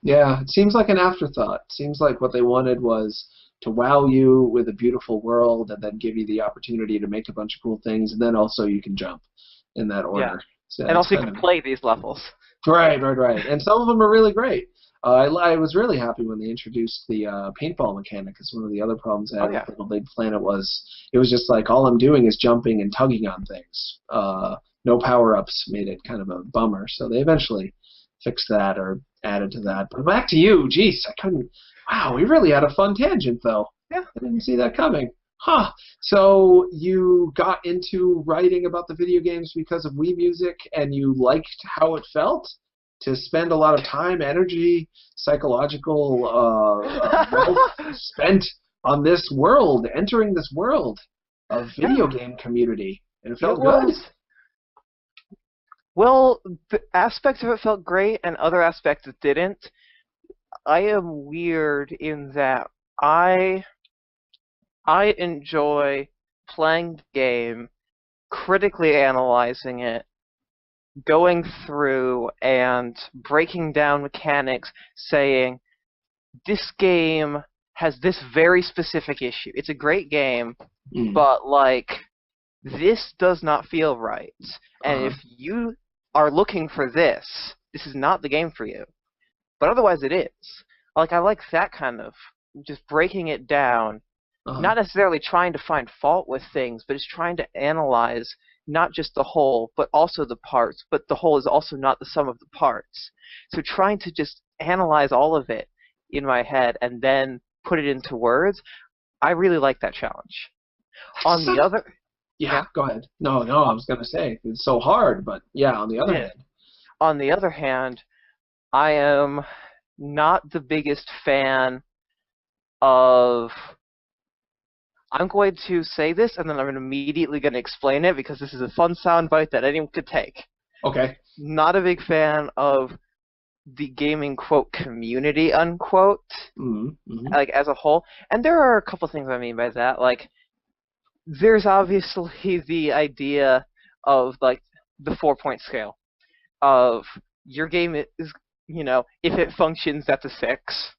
Yeah, it seems like an afterthought. Seems like what they wanted was to wow you with a beautiful world and then give you the opportunity to make a bunch of cool things, and then also you can jump in that Yeah. order. So And it's also you kind can of play these levels. right. And some of them are really great. I was really happy when they introduced the paintball mechanic, because one of the other problems I Oh had yeah. with Little Big Planet was it was just like all I'm doing is jumping and tugging on things. No power-ups made it kind of a bummer, so they eventually fixed that or added to that. But back to you, jeez, I couldn't. Wow, we really had a fun tangent though. Yeah. I didn't see that coming. Huh. So you got into writing about the video games because of Wii Music, and you liked how it felt to spend a lot of time, energy, psychological wealth spent on this world, entering this world of video game community, and it It felt good. was. Well, the aspects of it felt great, and other aspects it didn't. I am weird in that I enjoy playing the game critically analyzing it, going through and breaking down mechanics, saying, this game has this very specific issue. It's a great game, but, like, this does not feel right. And if you are looking for this, this is not the game for you. But otherwise it is. Like, I like that kind of, just breaking it down, not necessarily trying to find fault with things, but it's trying to analyze not just the whole, but also the parts, but the whole is also not the sum of the parts. So trying to just analyze all of it in my head and then put it into words, I really like that challenge. On the other... Yeah, go ahead. No, I was going to say, it's so hard, but yeah, on the other hand. On the other hand, I am not the biggest fan of... I'm going to say this, and then I'm immediately going to explain it, because this is a fun soundbite that anyone could take. Okay. Not a big fan of the gaming, quote, community, unquote, like, as a whole. And there are a couple things I mean by that. Like, there's obviously the idea of, like, the 4-point scale. Of, your game is, you know, if it functions, that's a 6.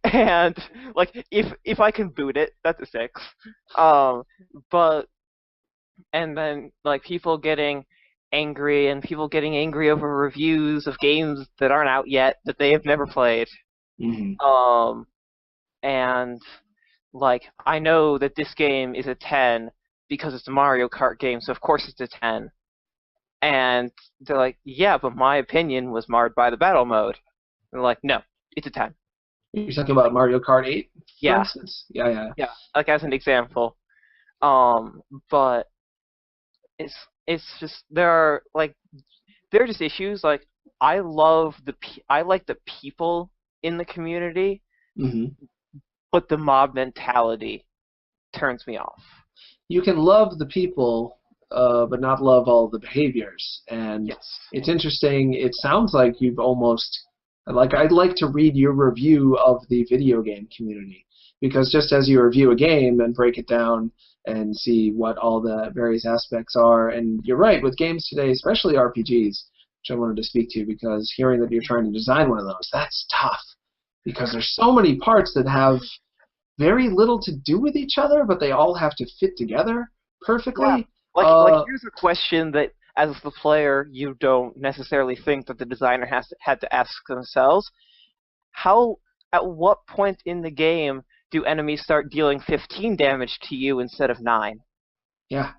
And, like, if I can boot it, that's a 6. But, and then, like, people getting angry, and people getting angry over reviews of games that aren't out yet, that they have never played. And, like, I know that this game is a 10 because it's a Mario Kart game, so of course it's a 10. And they're like, yeah, but my opinion was marred by the battle mode. And they're like, no, it's a 10. You're talking about Mario Kart 8, for instance? Yeah, like, as an example. But it's just, there are just issues. Like, I like the people in the community, but the mob mentality turns me off. You can love the people, but not love all the behaviors. And it's interesting. It sounds like you've almost... Like, I'd like to read your review of the video game community, because just as you review a game and break it down and see what all the various aspects are, and you're right, with games today, especially RPGs, which I wanted to speak to, because hearing that you're trying to design one of those, that's tough, because there's so many parts that have very little to do with each other, but they all have to fit together perfectly. Yeah. Like, here's a question that, as the player, you don't necessarily think that the designer had to ask themselves. At what point in the game do enemies start dealing 15 damage to you instead of 9? Yeah.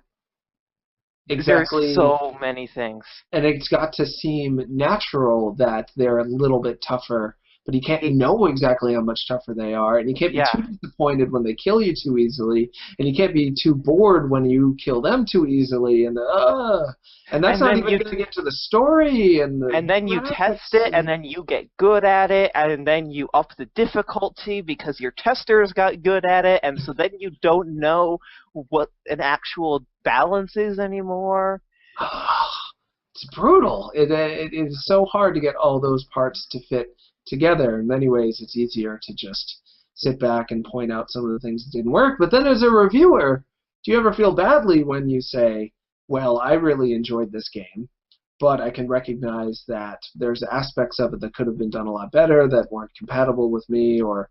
Exactly. There's so many things. And it's got to seem natural that they're a little bit tougher, but you can't know exactly how much tougher they are, and you can't be too disappointed when they kill you too easily, and you can't be too bored when you kill them too easily, and that's not even going to get to the story. And then you test it, and then you get good at it, and then you up the difficulty because your testers got good at it, and so then you don't know what an actual balance is anymore. It's brutal. It is so hard to get all those parts to fit together. In many ways, it's easier to just sit back and point out some of the things that didn't work. But then as a reviewer, do you ever feel badly when you say, well, I really enjoyed this game, but I can recognize that there's aspects of it that could have been done a lot better, that weren't compatible with me, or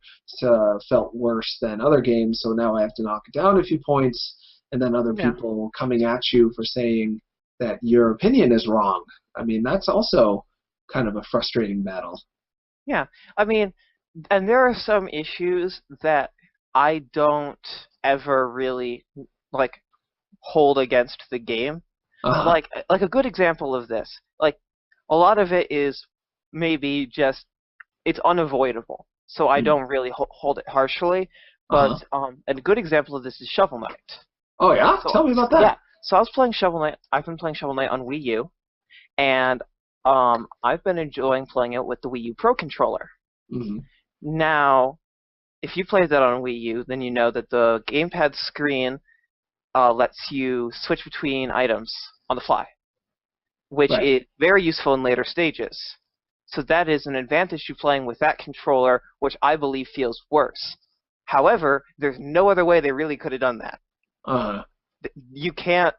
felt worse than other games, so now I have to knock it down a few points, and then other people coming at you for saying that your opinion is wrong. I mean, that's also kind of a frustrating battle. Yeah, I mean, and there are some issues that I don't ever really, like, hold against the game. Like a good example of this, like, a lot of it is maybe just, it's unavoidable, so I don't really hold it harshly, but and a good example of this is Shovel Knight. Oh yeah? Tell me about that. Yeah, so I was playing Shovel Knight, I've been playing Shovel Knight on Wii U, and I've been enjoying playing it with the Wii U Pro controller. Now, if you played that on Wii U, then you know that the gamepad screen lets you switch between items on the fly, which is very useful in later stages. So that is an advantage to playing with that controller, which I believe feels worse. However, there's no other way they really could have done that. you can't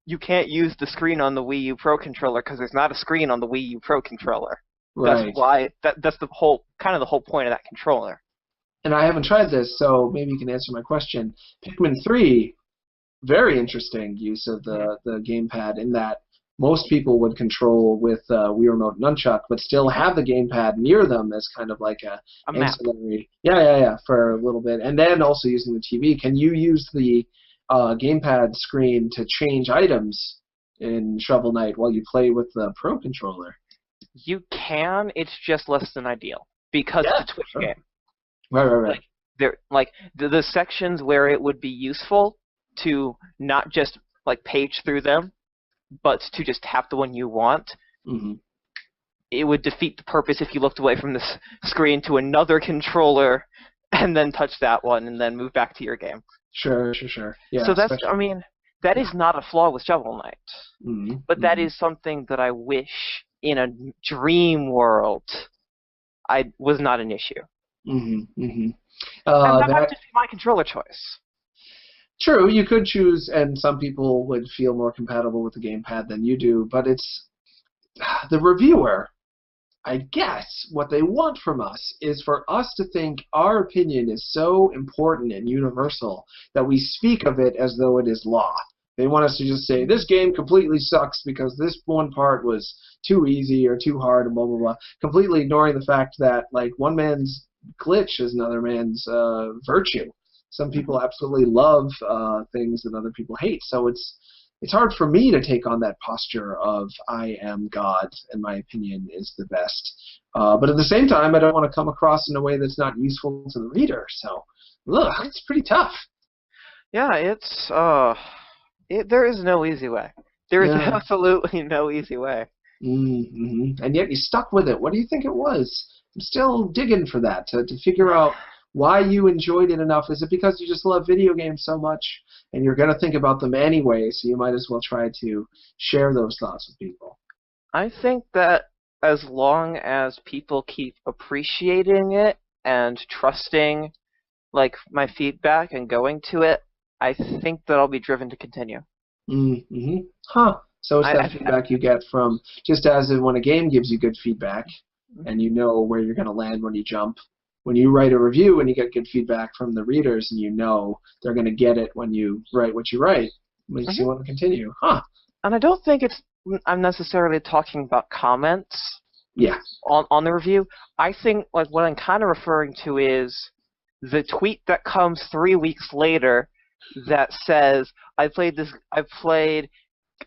use the screen on the Wii U Pro controller because there's not a screen on the Wii U Pro controller. Right. That's why that's the whole point of that controller. And I haven't tried this, so maybe you can answer my question. Pikmin 3, very interesting use of the gamepad in that most people would control with Wii Remote Nunchuck, but still have the gamepad near them as kind of like a ancillary. Yeah, for a little bit. And then also using the TV. Can you use the gamepad screen to change items in Shovel Knight while you play with the Pro controller? You can. It's just less than ideal because it's a Twitch game. Right. The sections where it would be useful to not just like page through them, but to just tap the one you want. Mm-hmm. It would defeat the purpose if you looked away from this screen to another controller and then touch that one and then move back to your game. Sure. Yeah. So that is not a flaw with Shovel Knight, but that is something that I wish in a dream world was not an issue. And that might just be my controller choice. True, you could choose, and some people would feel more compatible with the gamepad than you do, but it's the reviewer. I guess what they want from us is for us to think our opinion is so important and universal that we speak of it as though it is law. They want us to just say, this game completely sucks because this one part was too easy or too hard and blah, blah, blah, completely ignoring the fact that like one man's glitch is another man's virtue. Some people absolutely love things that other people hate, so it's hard for me to take on that posture of I am God and my opinion is the best. But at the same time, I don't want to come across in a way that's not useful to the reader. So, it's pretty tough. Yeah, there is no easy way. There is absolutely no easy way. And yet you stuck with it. What do you think it was? I'm still digging for that to figure out why you enjoyed it enough. Is it because you just love video games so much and you're going to think about them anyway, so you might as well try to share those thoughts with people? I think that as long as people keep appreciating it and trusting like my feedback and going to it, I think that I'll be driven to continue. So it's that feedback you get from, just as in when a game gives you good feedback and you know where you're going to land when you jump. When you write a review and you get good feedback from the readers and you know they're going to get it when you write what you write, makes you want to continue. And I don't think I'm necessarily talking about comments on the review. I think like what I'm kind of referring to is the tweet that comes 3 weeks later that says, I played Shin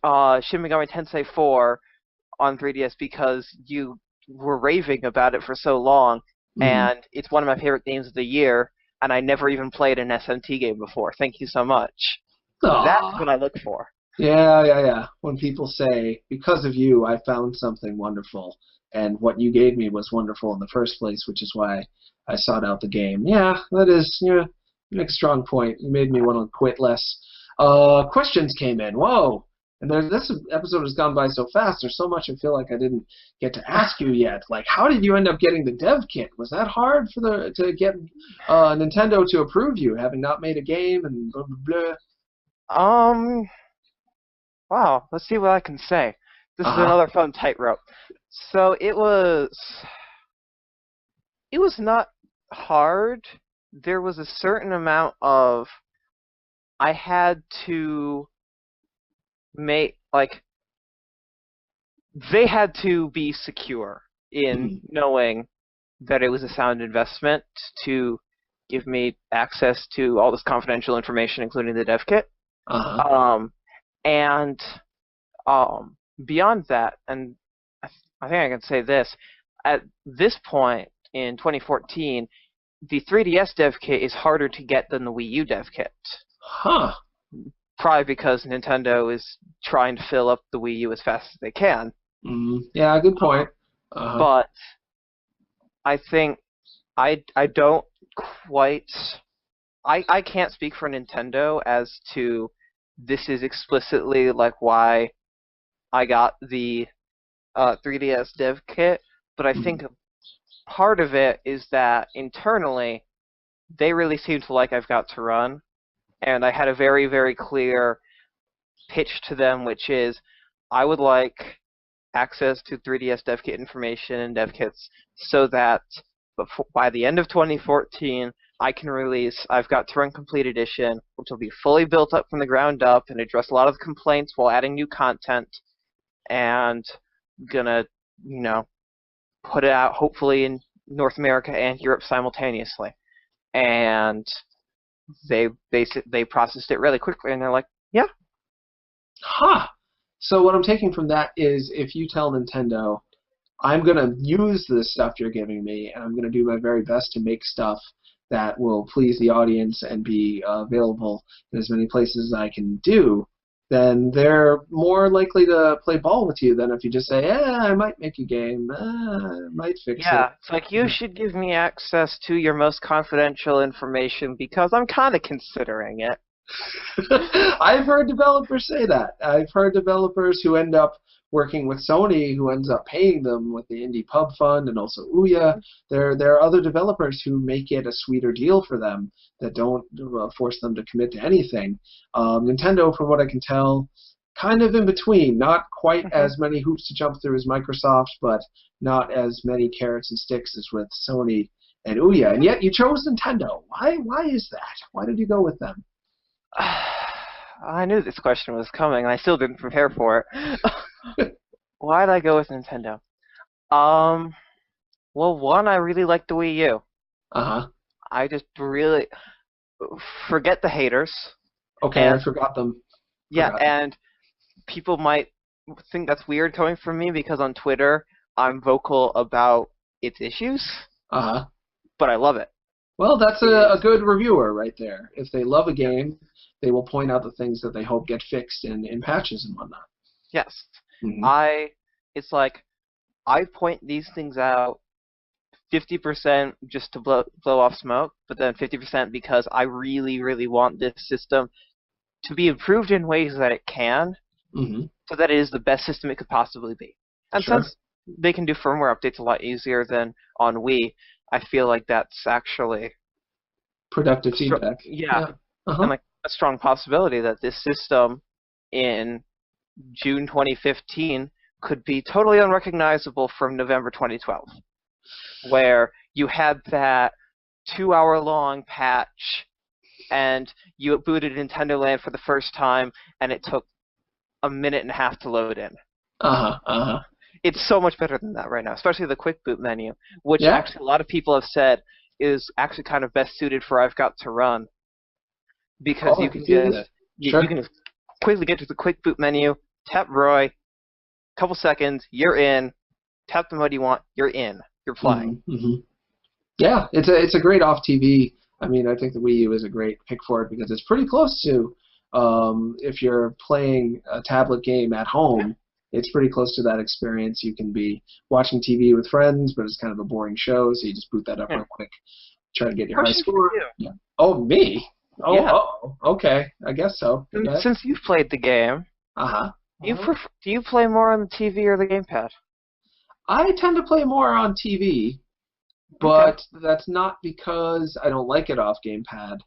Megami Tensei 4 on 3DS because you were raving about it for so long, and it's one of my favorite games of the year, and I never even played an SMT game before. Thank you so much. That's what I look for. Yeah. When people say, because of you, I found something wonderful, and what you gave me was wonderful in the first place, which is why I sought out the game. Yeah, that is, you make a strong point. You made me want to quit less. Questions came in. Whoa. And this episode has gone by so fast. There's so much I feel like I didn't get to ask you yet. Like, how did you end up getting the dev kit? Was that hard to get Nintendo to approve you, having not made a game and blah, blah, blah? Wow. Let's see what I can say. This is another fun tightrope. So it was not hard. There was a certain amount of I had to make, like, they had to be secure in knowing that it was a sound investment to give me access to all this confidential information, including the dev kit. And beyond that, and I think I can say this, at this point in 2014, the 3DS dev kit is harder to get than the Wii U dev kit. Probably because Nintendo is trying to fill up the Wii U as fast as they can. Yeah, good point. But I think I don't quite... I can't speak for Nintendo as to this is explicitly like why I got the 3DS dev kit, but I think part of it is that internally they really seem to like I've Got to Run, And I had a very, very clear pitch to them, which is I would like access to 3DS dev kit information and dev kits so that by the end of 2014, I can release I've Got to Run Complete Edition, which will be fully built up from the ground up and address a lot of the complaints while adding new content, and gonna, put it out hopefully in North America and Europe simultaneously. And they processed it really quickly, and they're like, yeah. Huh. So what I'm taking from that is if you tell Nintendo, I'm going to use this stuff you're giving me, and I'm going to do my very best to make stuff that will please the audience and be available in as many places as I can do, then they're more likely to play ball with you than if you just say, I might make a game, I might fix it. Yeah, it's like, you should give me access to your most confidential information because I'm kind of considering it. I've heard developers say that. I've heard developers who end up working with Sony who ends up paying them with the Indie Pub Fund and also Ouya. There are other developers who make it a sweeter deal for them that don't force them to commit to anything. Nintendo, from what I can tell, kind of in between. Not quite as many hoops to jump through as Microsoft, but not as many carrots and sticks as with Sony and Ouya. And yet you chose Nintendo. Why is that? Why did you go with them? I knew this question was coming, and I still didn't prepare for it. Why did I go with Nintendo? Well, one, I really like the Wii U. Uh-huh. I just really forget the haters. Okay, I forgot them. Yeah, and people might think that's weird coming from me because on Twitter I'm vocal about its issues. Uh-huh. But I love it. Well, that's a good reviewer right there. If they love a game, they will point out the things that they hope get fixed in patches and whatnot. Yes. Mm-hmm. It's like, I point these things out 50% just to blow off smoke, but then 50% because I really, really want this system to be improved in ways that it can, so that it is the best system it could possibly be. And since they can do firmware updates a lot easier than on Wii, I feel like that's actually productive feedback. Yeah. And like a strong possibility that this system in June 2015 could be totally unrecognizable from November 2012, where you had that 2-hour-long patch and you booted Nintendo Land for the first time and it took a minute and a half to load in. It's so much better than that right now, especially the quick boot menu, which actually a lot of people have said is actually kind of best suited for I've Got to Run, because you can just quickly get to the quick boot menu, tap Roy, couple seconds, you're in, tap the mode you want, you're in, you're playing. Yeah, it's a great off TV. I mean, I think the Wii U is a great pick for it because it's pretty close to, if you're playing a tablet game at home, it's pretty close to that experience. You can be watching TV with friends, but it's kind of a boring show, so you just boot that up real quick, try to get your high score. Yeah. Oh, me? Oh, yeah. Okay. I guess so. Since you've played the game, do you play more on the TV or the gamepad? I tend to play more on TV, but that's not because I don't like it off gamepad.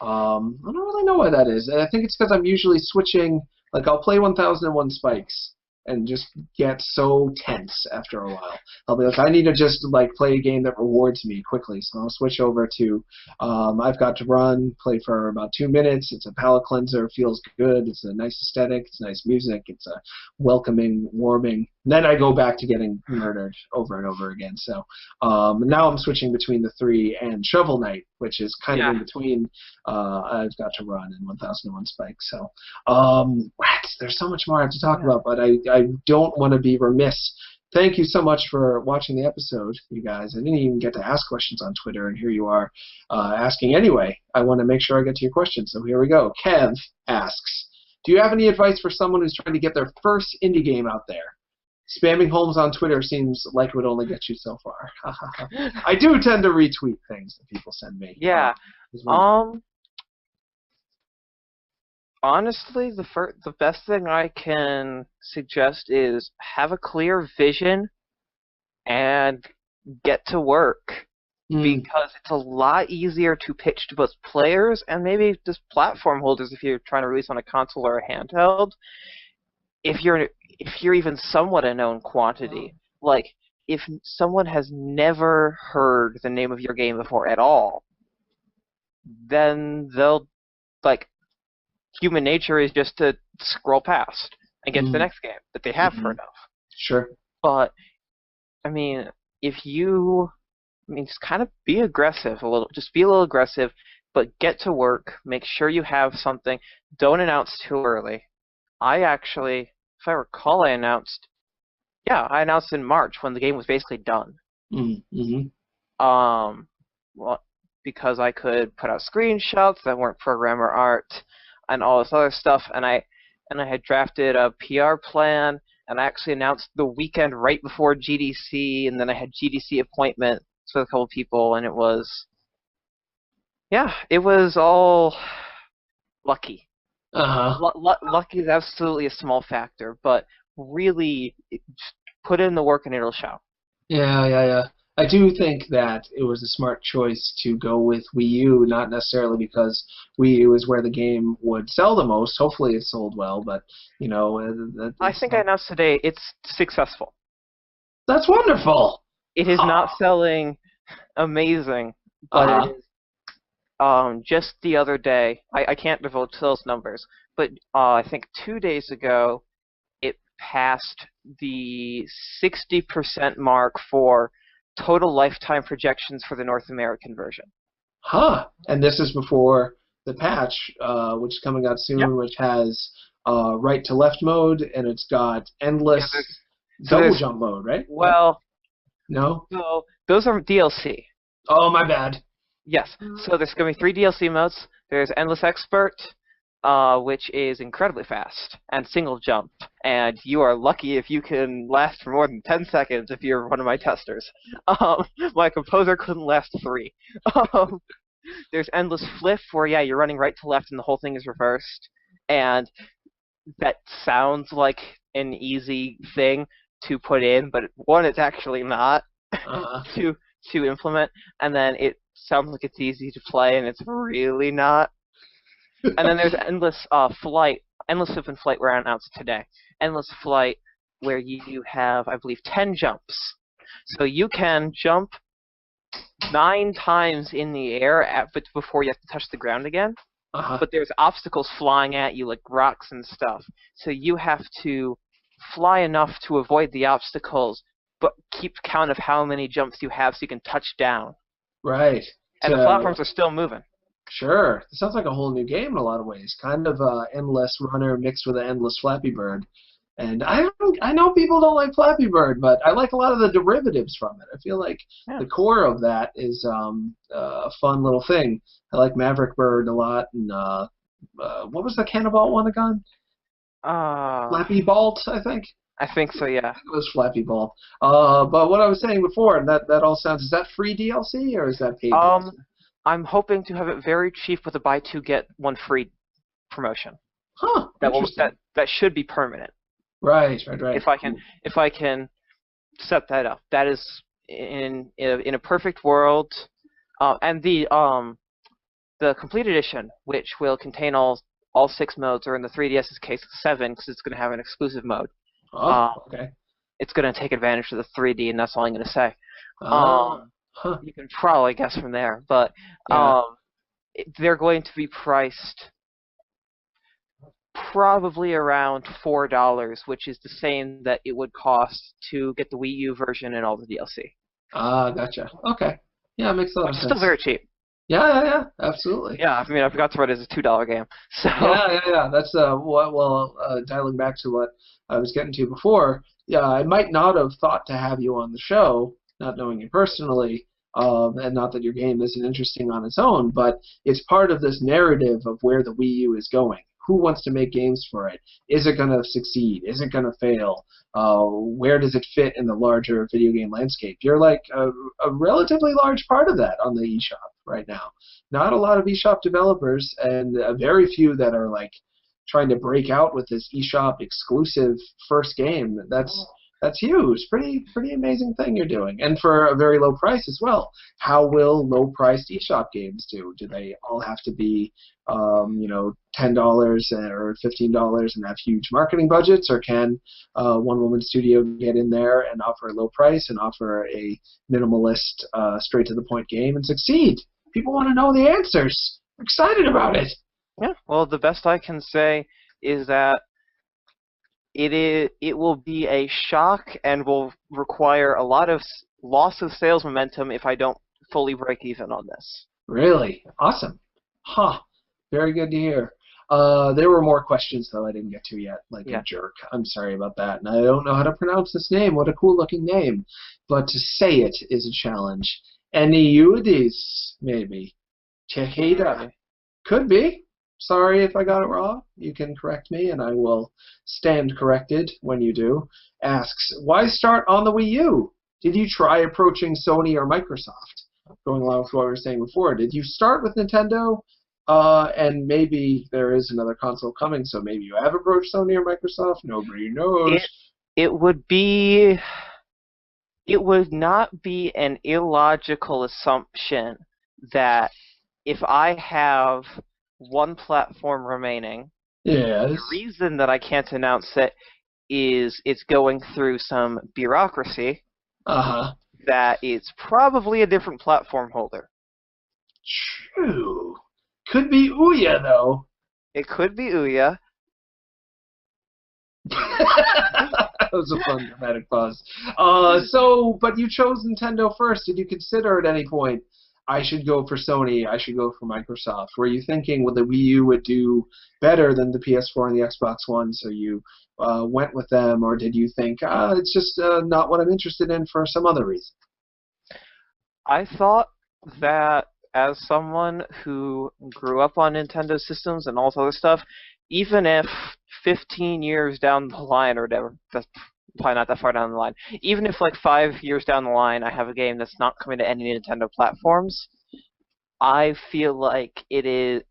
I don't really know why that is. I think it's because I'm usually switching. Like, I'll play 1001 Spikes and just get so tense after a while. I'll be like, I need to just like play a game that rewards me quickly, so I'll switch over to I've Got to Run, play for about 2 minutes. It's a palate cleanser, feels good, it's a nice aesthetic, it's nice music, it's a welcoming, warming. And then I go back to getting murdered over and over again. So now I'm switching between the 3 and Shovel Knight, which is kind of in between I've Got to Run and 1001 Spikes. So there's so much more I have to talk about, but I don't want to be remiss. Thank you so much for watching the episode, you guys. I didn't even get to ask questions on Twitter, and here you are asking anyway. I want to make sure I get to your questions, so here we go. Kev asks, do you have any advice for someone who's trying to get their first indie game out there? Spamming Holmes on Twitter seems like it would only get you so far. I do tend to retweet things that people send me. Yeah. Honestly, the best thing I can suggest is have a clear vision and get to work. because it's a lot easier to pitch to both players and maybe just platform holders if you're trying to release on a console or a handheld. If you're even somewhat a known quantity, like if someone has never heard the name of your game before at all, then they'll like human nature is just to scroll past and get to the next game that they have heard of. Sure. But I mean, just kind of be aggressive a little. Just be a little aggressive, but get to work. Make sure you have something. Don't announce too early. I actually, if I recall, I announced in March when the game was basically done. Well, because I could put out screenshots that weren't programmer art and all this other stuff, and I had drafted a PR plan, and I actually announced the weekend right before GDC, and then I had GDC appointments with a couple people, and it was all lucky. Lucky is absolutely a small factor, but really, just put in the work and it'll show. Yeah. I do think that it was a smart choice to go with Wii U, not necessarily because Wii U is where the game would sell the most. Hopefully it sold well, but, I think I announced today it's successful. That's wonderful! It is not selling amazing, but it is, just the other day, I can't divulge those numbers, but I think 2 days ago, it passed the 60% mark for total lifetime projections for the North American version. And this is before the patch, which is coming out soon, which has right to left mode, and it's got endless double jump mode, right? Well, no? So those are DLC. Oh, my bad. Yes. So there's going to be 3 DLC modes. There's Endless Expert, which is incredibly fast, and single jump. And you are lucky if you can last for more than 10 seconds if you're one of my testers. My composer couldn't last 3. There's Endless Flip, where, you're running right to left and the whole thing is reversed. And that sounds like an easy thing to put in, but one, it's actually not to implement. And then it sounds like it's easy to play, and it's really not. And then there's Endless Flight, Endless Flip and Flight were announced today. Endless Flight, where you have, I believe, 10 jumps. So you can jump 9 times in the air before you have to touch the ground again. But there's obstacles flying at you, like rocks and stuff. So you have to fly enough to avoid the obstacles, but keep count of how many jumps you have so you can touch down. Right. And the platforms are still moving. Sure. It sounds like a whole new game in a lot of ways. Kind of Endless Runner mixed with an Endless Flappy Bird. And I know people don't like Flappy Bird, but I like a lot of the derivatives from it. I feel like the core of that is a fun little thing. I like Maverick Bird a lot, and what was the Cannonball one again? Flappy Bolt, I think. I think so, yeah. It was Flappy Bolt. But what I was saying before, and that all sounds, is that free DLC or is that paid DLC? I'm hoping to have it very cheap with a buy 2 get 1 free promotion. That should be permanent. Right. If I can set that up, that is in a perfect world, and the complete edition, which will contain all 6 modes, or in the 3DS's case 7, because it's going to have an exclusive mode. Okay. It's going to take advantage of the 3D, and that's all I'm going to say. You can probably guess from there, but they're going to be priced probably around $4, which is the same that it would cost to get the Wii U version and all the DLC. Gotcha. Okay. Yeah, it makes a lot of sense. Still very cheap. Yeah, absolutely. Yeah, I mean, I forgot to write it as a $2 game. So. Yeah. That's dialing back to what I was getting to before. Yeah, I might not have thought to have you on the show, not knowing you personally, and not that your game isn't interesting on its own, but it's part of this narrative of where the Wii U is going. Who wants to make games for it? Is it going to succeed? Is it going to fail? Where does it fit in the larger video game landscape? You're like a relatively large part of that on the eShop right now. Not a lot of eShop developers, and very few that are like trying to break out with this eShop exclusive first game. That's That's huge. Pretty amazing thing you're doing, and for a very low price as well. How will low-priced eShop games do? Do they all have to be, $10 or $15 and have huge marketing budgets, or can one-woman studio get in there and offer a low price and offer a minimalist, straight-to-the-point game and succeed? People want to know the answers. I'm excited about it. Yeah. Well, the best I can say is that it will be a shock and will require a lot of loss of sales momentum if I don't fully break even on this. Really? Awesome. Huh. Very good to hear. There were more questions, though, I didn't get to yet, like a jerk. I'm sorry about that. And I don't know how to pronounce this name. What a cool-looking name. But to say it is a challenge. Eniudis, maybe. Cheheda. Could be. Sorry if I got it wrong. You can correct me, and I will stand corrected when you do. Asks, why start on the Wii U? Did you try approaching Sony or Microsoft? Going along with what we were saying before, did you start with Nintendo? And maybe there is another console coming, so maybe you have approached Sony or Microsoft? Nobody knows. It would not be an illogical assumption that if I have one platform remaining, yes. The reason that I can't announce it is it's going through some bureaucracy. That it's probably a different platform holder. True. Could be Ouya, though. It could be Ouya. That was a fun dramatic pause. But you chose Nintendo first. Did you consider at any point, I should go for Sony, I should go for Microsoft? Were you thinking, well, the Wii U would do better than the PS4 and the Xbox One, so you went with them, or did you think, it's just not what I'm interested in for some other reason? I thought that as someone who grew up on Nintendo systems and all this other stuff, even if 15 years down the line or whatever, that's probably not that far down the line, even if like 5 years down the line I have a game that's not coming to any Nintendo platforms, I feel like it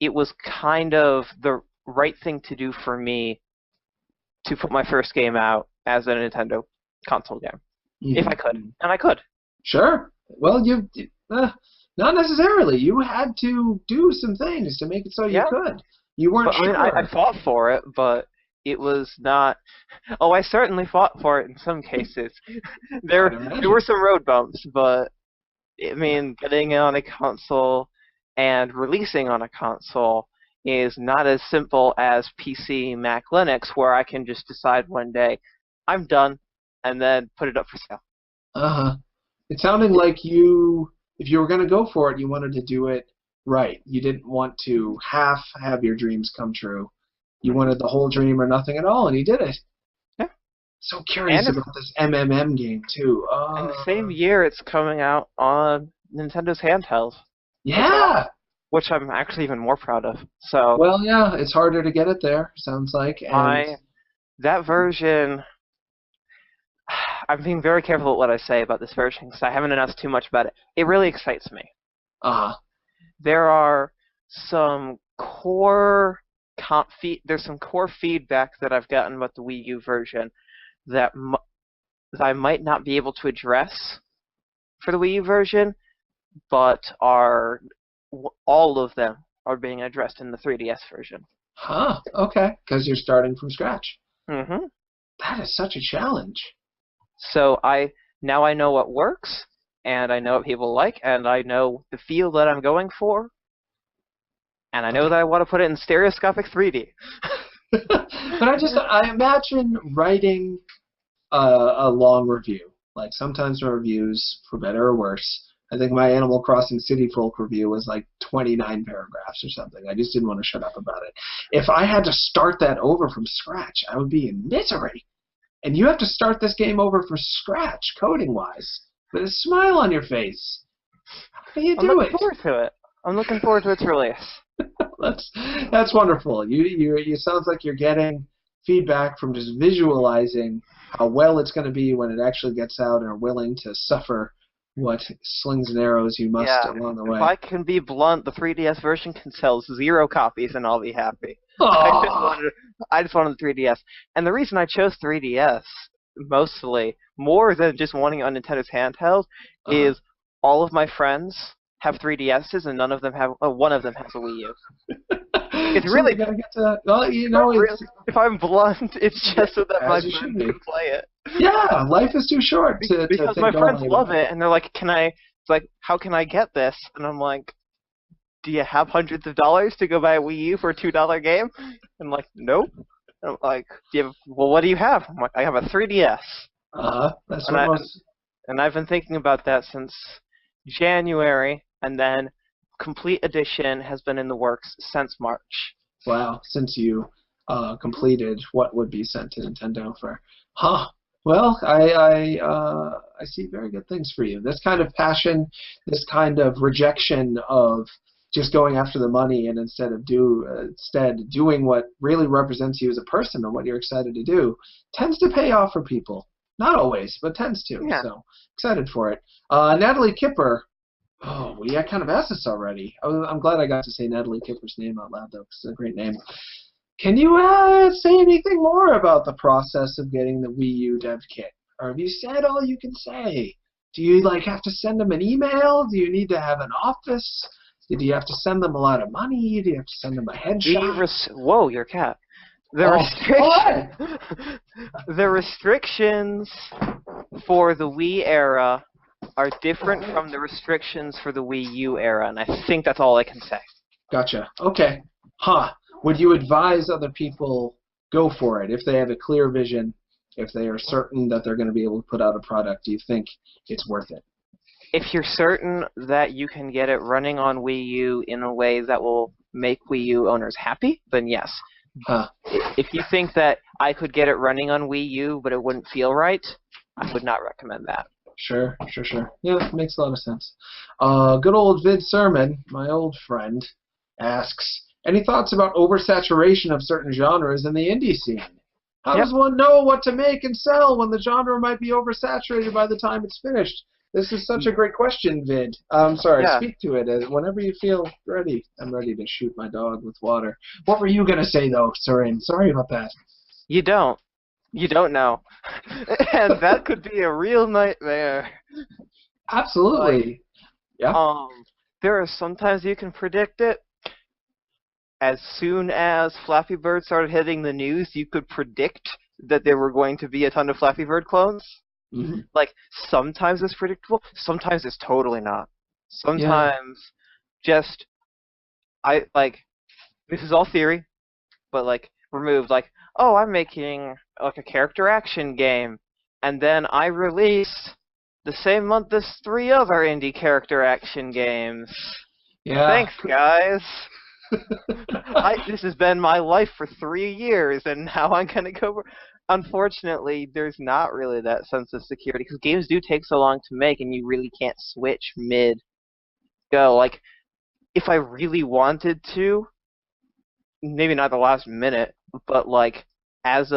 was kind of the right thing to do for me to put my first game out as a Nintendo console game. If I could. And I could. Sure. Well, not necessarily. You had to do some things to make it so you could. You weren't sure. I mean, I fought for it, but it was not... Oh, I certainly fought for it in some cases. There were some road bumps, but, I mean, getting on a console and releasing on a console is not as simple as PC, Mac, Linux, where I can just decide one day, I'm done, and then put it up for sale. It sounded like if you were going to go for it, you wanted to do it right. You didn't want to half have your dreams come true. You wanted the whole dream or nothing at all, and you did it. Yeah. So curious about this MMM game, too. And the same year it's coming out on Nintendo's handheld. Yeah! Which I'm actually even more proud of. So. Well, yeah, it's harder to get it there, sounds like. And that version... I'm being very careful with what I say about this version because I haven't announced too much about it. It really excites me. There are some core there's some core feedback that I've gotten about the Wii U version that I might not be able to address for the Wii U version, but all of them are being addressed in the 3DS version. Okay, because you're starting from scratch. Mm-hmm. That is such a challenge. So now I know what works, and I know what people like, and I know the feel that I'm going for, and I know that I want to put it in stereoscopic 3D. But I imagine writing a long review. Like sometimes my reviews, for better or worse, I think my Animal Crossing City Folk review was like 29 paragraphs or something. I just didn't want to shut up about it. If I had to start that over from scratch, I would be in misery. And you have to start this game over from scratch, coding-wise, with a smile on your face. How do you do it? I'm looking forward to it. I'm looking forward to its release. That's wonderful. You sounds like you're getting feedback from just visualizing how well it's going to be when it actually gets out and are willing to suffer what slings and arrows you must along the way. If I can be blunt, the 3DS version can sell 0 copies and I'll be happy. Aw. I just wanted the 3DS. And the reason I chose 3DS, mostly, more than just wanting on Nintendo's handheld, Uh-huh. is all of my friends have 3DSs and none of them have, one of them has a Wii U. It's So really, we gotta get to. Well, you know, it's if I'm blunt, it's just so that my as you should friends be. can play it. Yeah, life is too short to Because think my friends only love about. it, and they're like, it's like, how can I get this? And I'm like, do you have hundreds of dollars to go buy a Wii U for a $2 game? And I'm like, nope. And I'm like, well, what do you have? I'm like, I have a 3DS. That's And what most. I've been thinking about that since January, and then Complete Edition has been in the works since March. Wow, since you completed what would be sent to Nintendo for, huh? Well, I see very good things for you. This kind of passion, this kind of rejection of just going after the money, and instead doing what really represents you as a person and what you're excited to do, tends to pay off for people. Not always, but tends to. Yeah. So excited for it. Natalie Kipper. Oh, I kind of asked this already. I'm glad I got to say Natalie Kipper's name out loud, though, 'cause it's a great name. Can you say anything more about the process of getting the Wii U dev kit? Or have you said all you can say? Do you have to send them an email? Do you need to have an office? Do you have to send them a lot of money? Do you have to send them a headshot? Whoa, your cat. The restrictions for the Wii era are different from the restrictions for the Wii U era, and I think that's all I can say. Gotcha. Okay. Huh. Would you advise other people go for it if they have a clear vision, if they are certain that they're going to be able to put out a product? Do you think it's worth it? If you're certain that you can get it running on Wii U in a way that will make Wii U owners happy, then yes. Huh. If you think that I could get it running on Wii U but it wouldn't feel right, I would not recommend that. Sure. Yeah, makes a lot of sense. Good old Vid Sermon, my old friend, asks, any thoughts about oversaturation of certain genres in the indie scene? How does one know what to make and sell when the genre might be oversaturated by the time it's finished? This is such a great question, Vid. I'm sorry, Yeah. speak to it whenever you feel ready. I'm ready to shoot my dog with water. What were you going to say, though, Syrenne? Sorry about that. You don't. You don't know. And that could be a real nightmare. Absolutely. Yeah. There are sometimes you can predict it. As soon as Flappy Bird started hitting the news, you could predict that there were going to be a ton of Flappy Bird clones. Mm-hmm. Sometimes it's predictable, sometimes it's totally not. Sometimes this is all theory, but removed, oh, I'm making a character action game, and then I release the same month as 3 other indie character action games. Yeah. Thanks, guys. This has been my life for 3 years, and now I'm gonna go. Unfortunately, there's not really that sense of security because games do take so long to make, and you really can't switch mid-go. If I really wanted to, maybe not the last minute, but as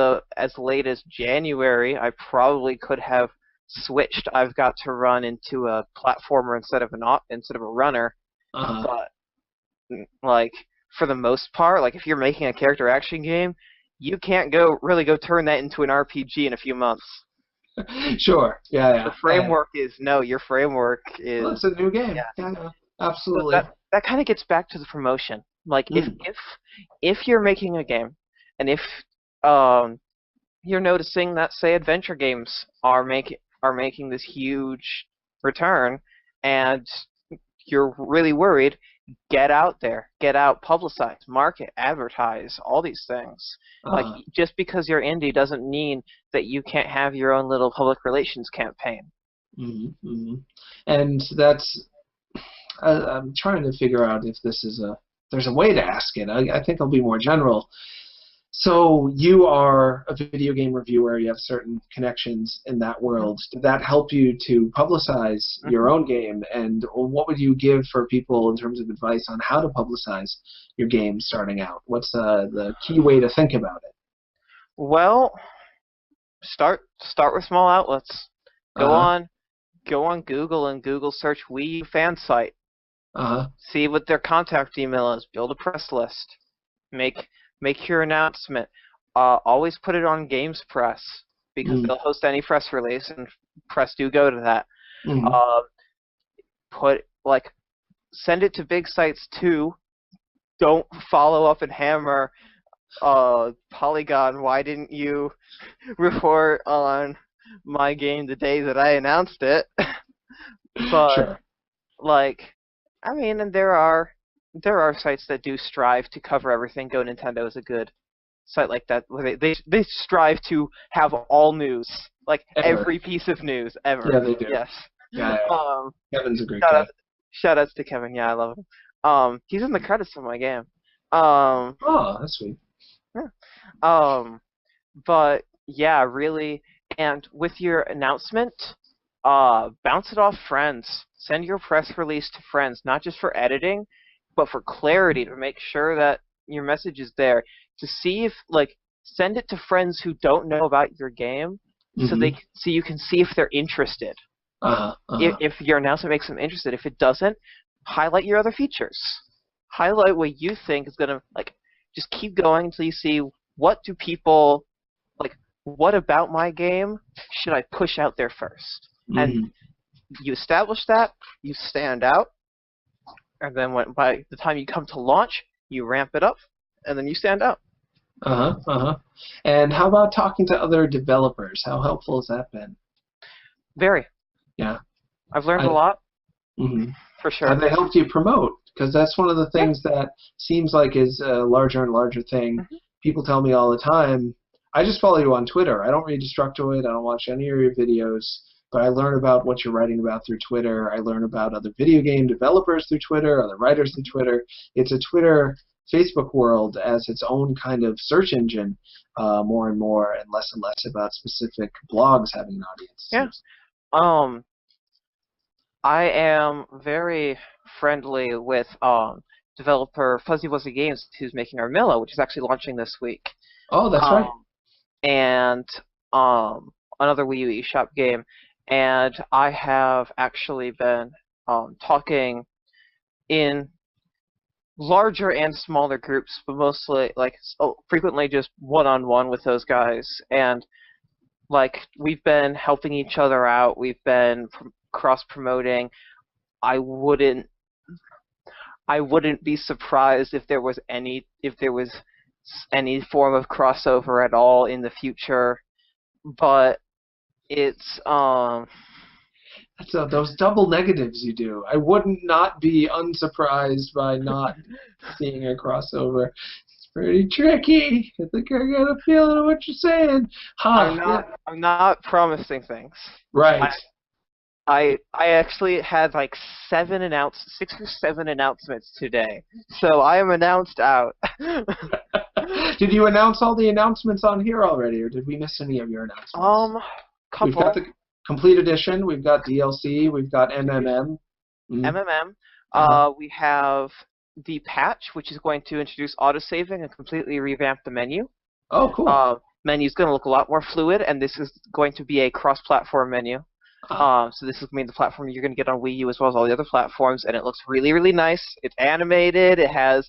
late as January, I probably could have switched. I've got to run into a platformer instead of a runner, Uh-huh. but for the most part, if you're making a character action game, you can't really go turn that into an RPG in a few months. Sure. Yeah. The framework your framework is. Well, it's a new game. Yeah. Absolutely. So that kind of gets back to the promotion. If you're making a game, and if you're noticing that, say, adventure games are making this huge return, and you're really worried, get out there, publicize, market, advertise, all these things. Just because you're indie doesn't mean that you can't have your own little public relations campaign. Mm-hmm, mm-hmm. And that's, I'm trying to figure out if there's a way to ask it. I think I'll be more general. So you are a video game reviewer, you have certain connections in that world. Did that help you to publicize your own game? And what would you give for people in terms of advice on how to publicize your game starting out? What's the key way to think about it? Well, start with small outlets. Go on Google and Google search Wii U fan site. See what their contact email is. Build a press list. make your announcement. Always put it on Games Press because they'll host any press release, and press do go to that. Send it to big sites too. Don't follow up and hammer Polygon. Why didn't you report on my game the day that I announced it? But Sure. and there are sites that do strive to cover everything. Go Nintendo is a good site like that, where they strive to have all news, like Ever. every piece of news ever. Yeah, they do. Yes. Yeah. Kevin's a great Shout guy. out, shout outs to Kevin. Yeah, I love him. He's in the credits of my game. Oh, that's sweet. But yeah, really, and with your announcement, bounce it off friends. Send your press release to friends, not just for editing, but for clarity, to make sure that your message is there. To see if, send it to friends who don't know about your game, so you can see if they're interested. If your announcement makes them interested. If it doesn't, highlight your other features. Highlight what you think is gonna just keep going until you see what do people what about my game should I push out there first? And you establish that, you stand out, and then by the time you come to launch, you ramp it up, and then you stand out. And how about talking to other developers? How helpful has that been? Very. Yeah. I've learned a lot. For sure. Have they helped you promote? Because that's one of the things that seems like is a larger and larger thing. People tell me all the time, I just follow you on Twitter. I don't read Destructoid. I don't watch any of your videos. But I learn about what you're writing about through Twitter. I learn about other video game developers through Twitter, other writers through Twitter. It's a Twitter Facebook world as its own kind of search engine, more and more, and less about specific blogs having an audience. Yeah. I am very friendly with developer Fuzzy Wuzzy Games, who's making Armilla, which is actually launching this week. Oh, that's right. And another Wii U eShop game. And I have actually been talking in larger and smaller groups, but mostly frequently just one-on-one with those guys. And we've been helping each other out. We've been cross-promoting. I wouldn't be surprised if there was any form of crossover at all in the future. But it's that's those double negatives you do. I wouldn't not be unsurprised by not seeing a crossover. It's pretty tricky. I think I got a feeling of what you're saying. I'm not promising things. Right. I actually had 6 or 7 announcements today, so I am announced out. Did you announce all the announcements on here already, or did we miss any of your announcements? Couple. We've got the complete edition. We've got DLC. We've got MMM. We have the patch, which is going to introduce autosaving and completely revamp the menu. Oh, cool. Menu's going to look a lot more fluid, and this is going to be a cross-platform menu. So this is going to be the platform you're going to get on Wii U as well as all the other platforms, and it looks really, really nice. It's animated. It has...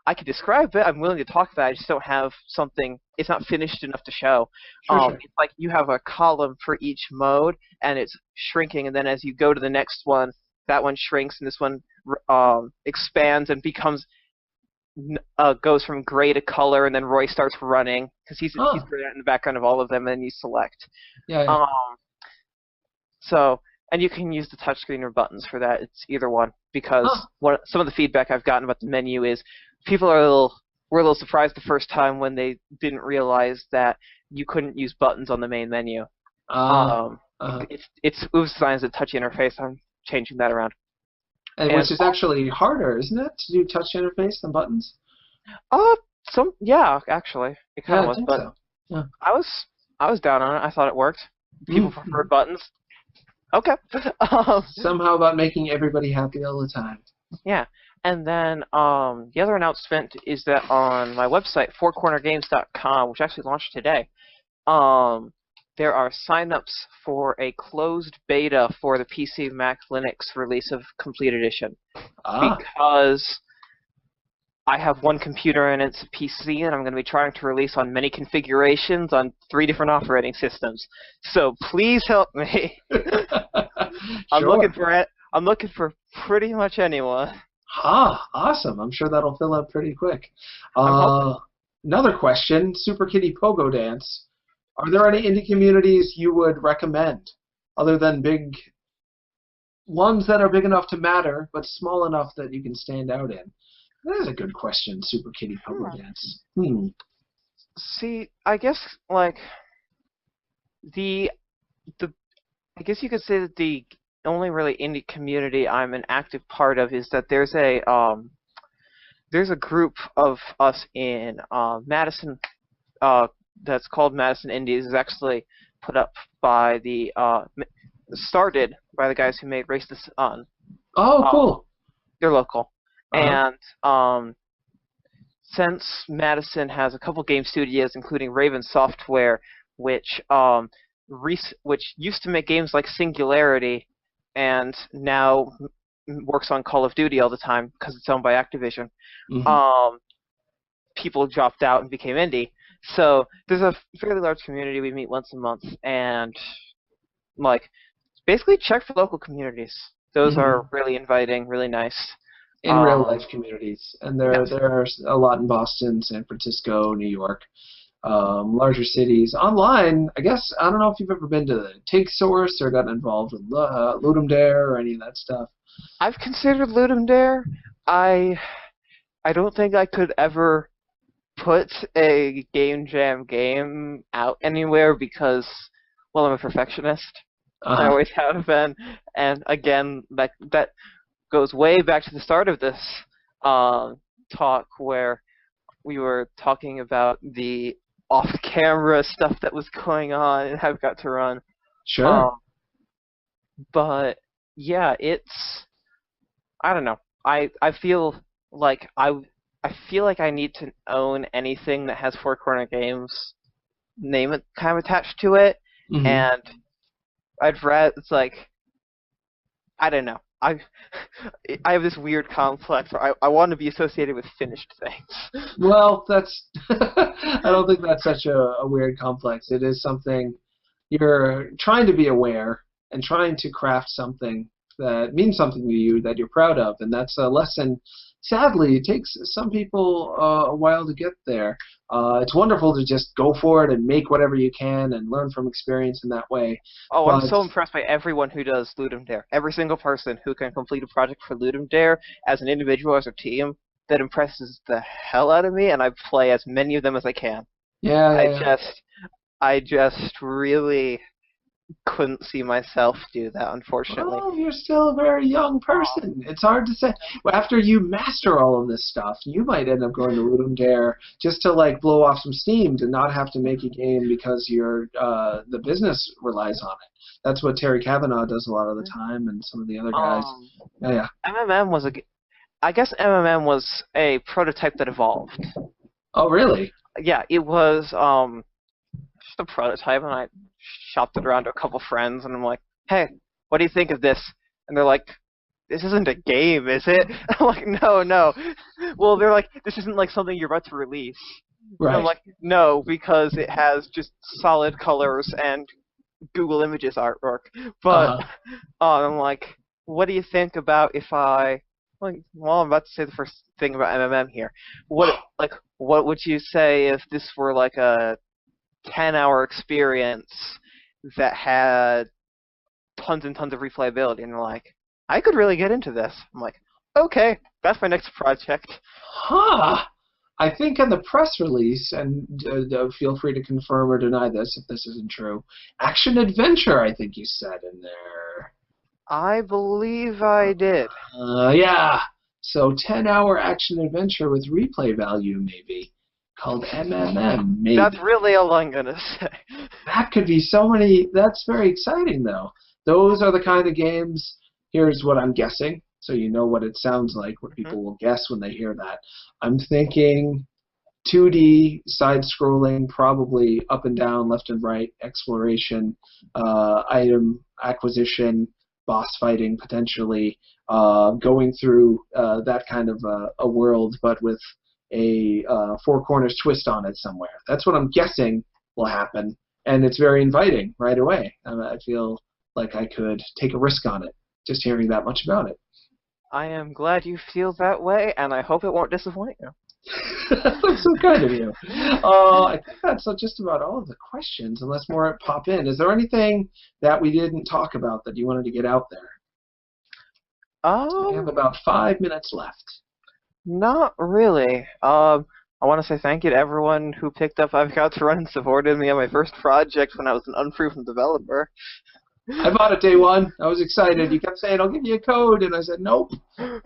I could describe it. I'm willing to talk about it. I just don't have something... It's not finished enough to show. Sure. It's you have a column for each mode, and it's shrinking, and then as you go to the next one, that one shrinks, and this one expands and becomes... goes from gray to color, and then Roy starts running, because he's great in the background of all of them, and you select. Yeah. So, and you can use the touchscreen or buttons for that. It's either one, because some of the feedback I've gotten about the menu is people were a little surprised the first time when they didn't realize that you couldn't use buttons on the main menu. It was designed as a touch interface. I'm changing that around. Which is actually harder, isn't it, to do touch interface than buttons? Yeah, actually, it kind of was, but so. Yeah. I was down on it. I thought it worked. People preferred buttons. Okay. Somehow about making everybody happy all the time. Yeah, and then the other announcement is that on my website, fourcornergames.com, which actually launched today, there are signups for a closed beta for the PC, Mac, Linux release of Complete Edition. Because I have one computer and it's a PC, and I'm going to be trying to release on many configurations on 3 different operating systems. So please help me. I'm Sure. looking for it. I'm looking for pretty much anyone. Ah, awesome. I'm sure that'll fill up pretty quick. I'm hoping. Another question, Super Kitty Pogo Dance. Are there any indie communities you would recommend, other than big ones that are big enough to matter, but small enough that you can stand out in? That is a good question, Super Kitty Pogo Dance. See, I guess like the I guess you could say that the only really indie community I'm an active part of is that there's a group of us in Madison that's called Madison Indies. It's actually put up by started by the guys who made Race the Sun. Oh, cool. They're local. Uh-huh. And since Madison has a couple game studios, including Raven Software, which used to make games like Singularity, and now works on Call of Duty all the time because it's owned by Activision. Mhm. People dropped out and became indie. So there's a fairly large community. We meet once a month, and like basically check for local communities. Those are really inviting, really nice. In real life communities, and there Yes. are a lot in Boston, San Francisco, New York, larger cities. Online, I guess I don't know if you've ever been to the Take Source or gotten involved with Ludum Dare or any of that stuff. I've considered Ludum Dare. I don't think I could ever put a game jam game out anywhere because, well, I'm a perfectionist. I always have been, and again, that goes way back to the start of this talk where we were talking about the off-camera stuff that was going on and have got to run. Sure. But yeah, I don't know. I feel like I feel like I need to own anything that has Four Corner Games name it kind of attached to it, and I'd rather it's like I don't know. I have this weird complex where I want to be associated with finished things. Well, that's I don't think that's such a weird complex. It is something you're trying to be aware and trying to craft something that means something to you that you're proud of, and that's a lesson. Sadly, it takes some people a while to get there. It's wonderful to just go for it and make whatever you can and learn from experience in that way. Oh, But I'm so impressed by everyone who does Ludum Dare. Every single person who can complete a project for Ludum Dare as an individual, as a team, that impresses the hell out of me, and I play as many of them as I can. yeah. I just really couldn't see myself do that, unfortunately. Well, you're still a very young person. It's hard to say. Well, after you master all of this stuff, you might end up going to Ludum Dare just to like blow off some steam to not have to make a game because the business relies on it. That's what Terry Cavanaugh does a lot of the time, and some of the other guys. Yeah. I guess MMM was a prototype that evolved. Oh, really? Yeah, it was just a prototype, and I shopped it around to a couple friends, and I'm like, hey, what do you think of this? And they're like, this isn't a game, is it? I'm like, no. Well, they're like, this isn't like something you're about to release. Right. And I'm like, no, because it has just solid colors and Google Images artwork. But I'm like, what do you think about if I... Well, I'm about to say the first thing about MMM here. What would you say if this were like a 10-hour experience that had tons and tons of replayability? And they're like, I could really get into this. I'm like, okay, that's my next project. I think in the press release, and feel free to confirm or deny this if this isn't true, action adventure, I think you said in there. I believe I did. Yeah. So 10-hour action adventure with replay value, maybe. Called MMM, maybe. That's really all I'm going to say. That could be so many. That's very exciting, though. Those are the kind of games. Here's what I'm guessing, so you know what it sounds like, what people will guess when they hear that. I'm thinking 2D, side-scrolling, probably up and down, left and right, exploration, item acquisition, boss fighting potentially, going through that kind of a world, but with a Four Corners twist on it somewhere. That's what I'm guessing will happen, and it's very inviting right away. I feel like I could take a risk on it, just hearing that much about it. I am glad you feel that way, and I hope it won't disappoint you. That's so kind of you. I think that's just about all of the questions, unless more pop in. Is there anything that we didn't talk about that you wanted to get out there? We have about 5 minutes left. Not really. I want to say thank you to everyone who picked up I've Got to Run and supported me on my first project when I was an unproven developer. I bought it day one. I was excited. You kept saying, I'll give you a code, and I said, nope. I'm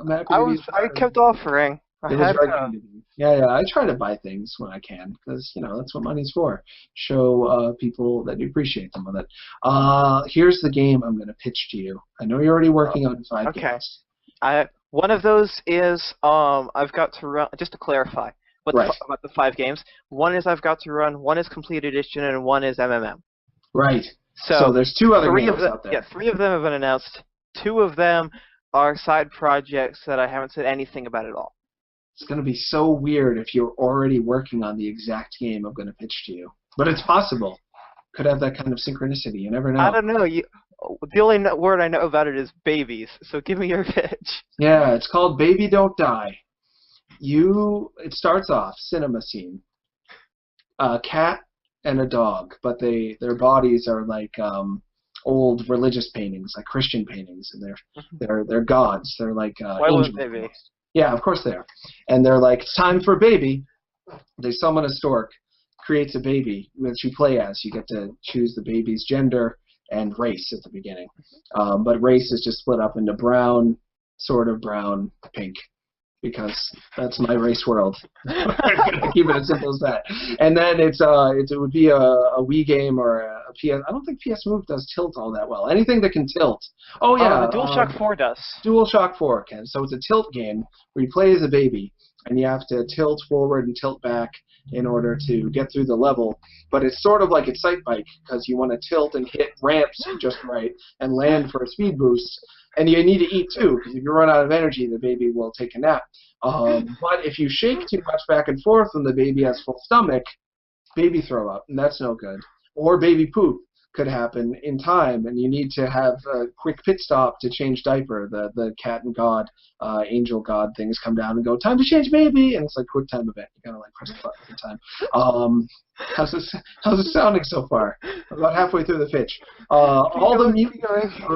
happy to be I kept offering. It was very kind of you. Yeah, I try to buy things when I can, because, that's what money's for. Show people that you appreciate them with it. Here's the game I'm going to pitch to you. I know you're already working on 5 games. One of those is I've Got to Run, just to clarify about the 5 games. One is I've Got to Run, one is Complete Edition, and one is MMM. Right. So there's 2 other games out there. Yeah, 3 of them have been announced. 2 of them are side projects that I haven't said anything about at all. It's going to be so weird if you're already working on the exact game I'm going to pitch to you. But it's possible. Could have that kind of synchronicity. You never know. I don't know. The only word I know about it is babies, so give me your pitch. Yeah, it's called Baby Don't Die. It starts off, cinema scene. A cat and a dog, but their bodies are like old religious paintings, like Christian paintings, and they're gods. They're like Why wouldn't they be? Yeah, of course they are. And they're like, it's time for a baby. They summon a stork, creates a baby, which you play as. You get to choose the baby's gender and race at the beginning. But race is just split up into brown, sort of brown, pink, because that's my race world. Keep it as simple as that. And then it would be a Wii game or a PS. I don't think PS Move does tilt all that well. Anything that can tilt. Oh yeah, the DualShock 4 does. DualShock 4 can. So it's a tilt game where you play as a baby, and you have to tilt forward and tilt back in order to get through the level. But it's sort of like Excite Bike, because you want to tilt and hit ramps just right and land for a speed boost. And you need to eat too, because if you run out of energy, the baby will take a nap. But if you shake too much back and forth when the baby has full stomach, baby throw up, and that's no good. Or baby poop could happen in time, and you need to have a quick pit stop to change diaper. The cat and god, angel god things come down and go, time to change baby, and it's like quick time event. You gotta like press the button every time. How's it sounding so far? About halfway through the pitch. All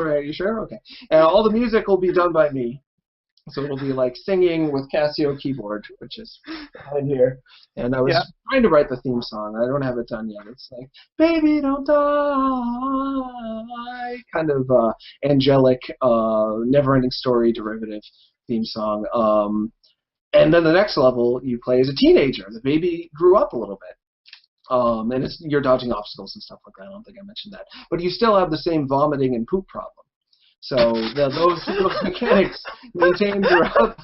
right, you sure? Okay. And all the music will be done by me. So it'll be like singing with Casio keyboard, which is behind here. And I was trying to write the theme song. I don't have it done yet. It's like, baby, don't die. Kind of angelic, never-ending story derivative theme song. And then the next level you play as a teenager. The baby grew up a little bit. And you're dodging obstacles and stuff like that. I don't think I mentioned that. But you still have the same vomiting and poop problem. So those mechanics maintained throughout.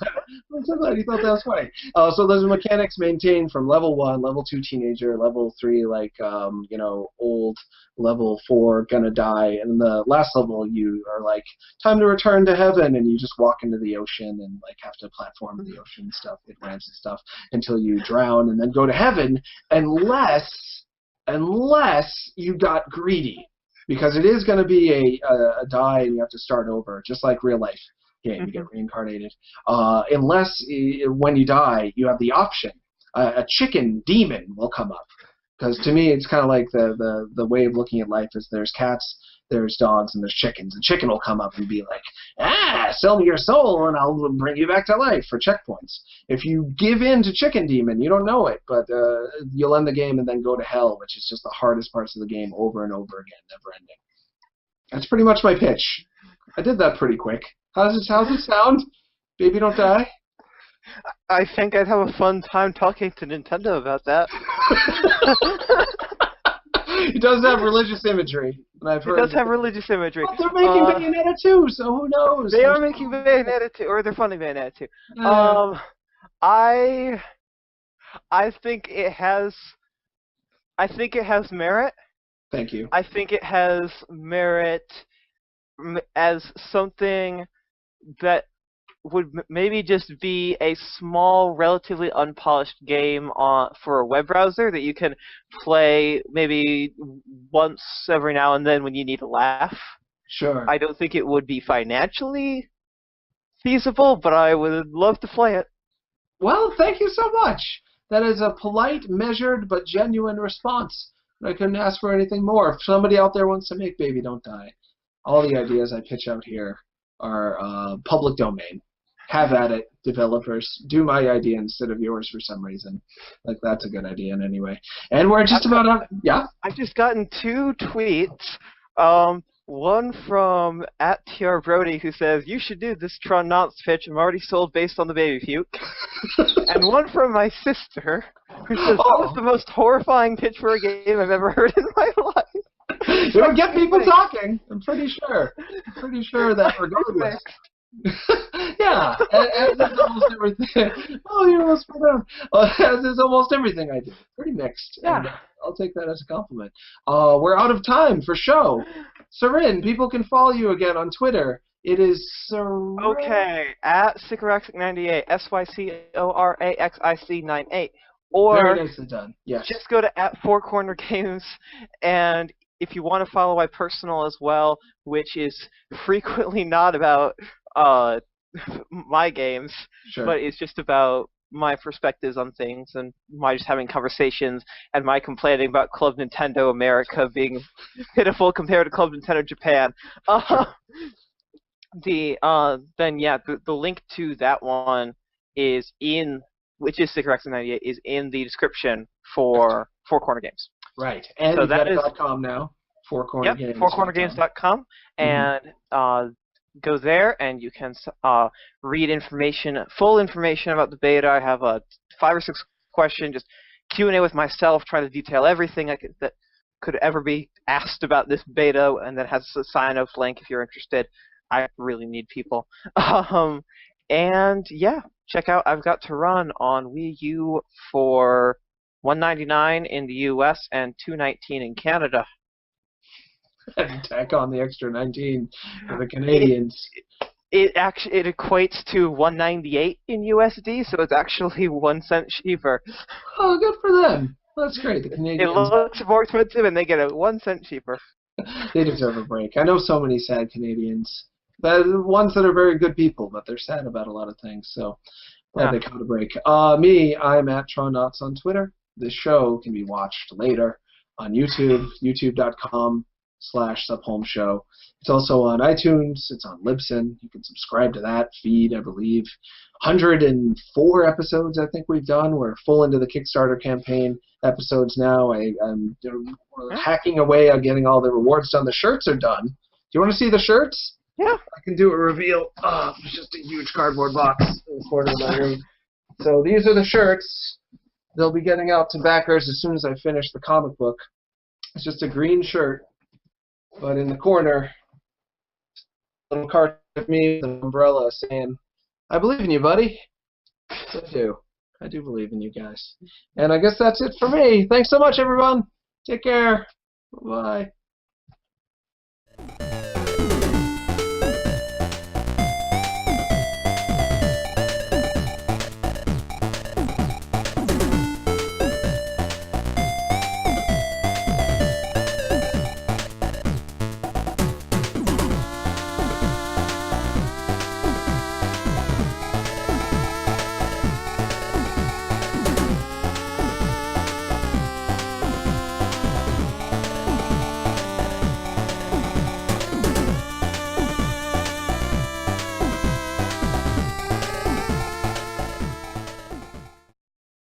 I'm so glad you thought that was funny. So those mechanics maintained from level 1, level 2 teenager, level 3 like old, level 4 gonna die, and the last level you are like time to return to heaven, and you just walk into the ocean and like have to platform in the ocean and stuff, hit ramps and stuff until you drown and then go to heaven, unless you got greedy. Because it is going to be a die and you have to start over, just like real life game. You get reincarnated. Unless when you die, you have the option. A chicken demon will come up. Because to me, it's kind of like the way of looking at life is there's cats, there's dogs, and there's chickens. The chicken will come up and be like, sell me your soul and I'll bring you back to life for checkpoints. If you give in to Chicken Demon, you don't know it, but you'll end the game and then go to hell, which is just the hardest parts of the game over and over again, never ending. That's pretty much my pitch. I did that pretty quick. How's it sound? Baby don't die? I think I'd have a fun time talking to Nintendo about that. It does have religious imagery. It does have religious imagery. But they're making Bayonetta 2, so who knows? They are making Bayonetta 2, or they're funding Bayonetta 2. I think it has merit. Thank you. I think it has merit as something that would maybe just be a small, relatively unpolished game for a web browser that you can play maybe once every now and then when you need a laugh. Sure. I don't think it would be financially feasible, but I would love to play it. Well, thank you so much. That is a polite, measured, but genuine response. I couldn't ask for anything more. If somebody out there wants to make Baby Don't Die, all the ideas I pitch out here are public domain. Have at it, developers. Do my idea instead of yours for some reason. Like, that's a good idea in any way. And we're just about out. Yeah? I've just gotten 2 tweets. One from @TRBrody who says, "You should do this Tron Knots pitch. I'm already sold based on the baby puke." And one from my sister who says, "That was the most horrifying pitch for a game I've ever heard in my life." It would get people talking. I'm pretty sure. I'm pretty sure that regardless. Yeah, as is almost everything. Oh, you almost put down. As is almost everything I do. Pretty mixed. Yeah. And I'll take that as a compliment. We're out of time for show. Syrenne, people can follow you again on Twitter. It is Syrenne. Okay, @Sycoraxic98, SYCORAXIC98. Or Very nicely done. Yes. just go to @FourCornerGames, and if you want to follow my personal as well, which is frequently not about my games, Sure. but it's just about my perspectives on things and my just having conversations and my complaining about Club Nintendo America being pitiful compared to Club Nintendo Japan. The link to that one is which is Sycoraxic98, is in the description for Four Corner Games. Right. And So you've that got is- .com now. Yep, fourcornergames.com, and go there and you can read full information about the beta. I have a 5 or 6 question just Q&A with myself, trying to detail everything that could ever be asked about this beta, and that has a sign-up link if you're interested. I really need people. And yeah, check out I've Got to Run on Wii U for $199 in the US and $219 in Canada. And tack on the extra 19 for the Canadians. It equates to $198 in USD, so it's actually 1 cent cheaper. Oh, good for them. That's great. The It Canadians, looks more expensive, and they get it 1 cent cheaper. they deserve a break. I know so many sad Canadians. The ones that are very good people, but they're sad about a lot of things. So glad they caught a break. Me, I'm @TronNots on Twitter. This show can be watched later on YouTube, youtube.com/SubHolmesShow. It's also on iTunes. It's on Libsyn. You can subscribe to that feed, I believe. 104 episodes I think we've done. We're full into the Kickstarter campaign episodes now. I'm hacking away on getting all the rewards done. The shirts are done. Do you want to see the shirts? Yeah. I can do a reveal. It's just a huge cardboard box in the corner of my room. So these are the shirts. They'll be getting out to backers as soon as I finish the comic book. It's just a green shirt, but in the corner, a little card of me with an umbrella saying, "I believe in you, buddy." I do. I do believe in you guys. And I guess that's it for me. Thanks so much, everyone. Take care. Bye-bye.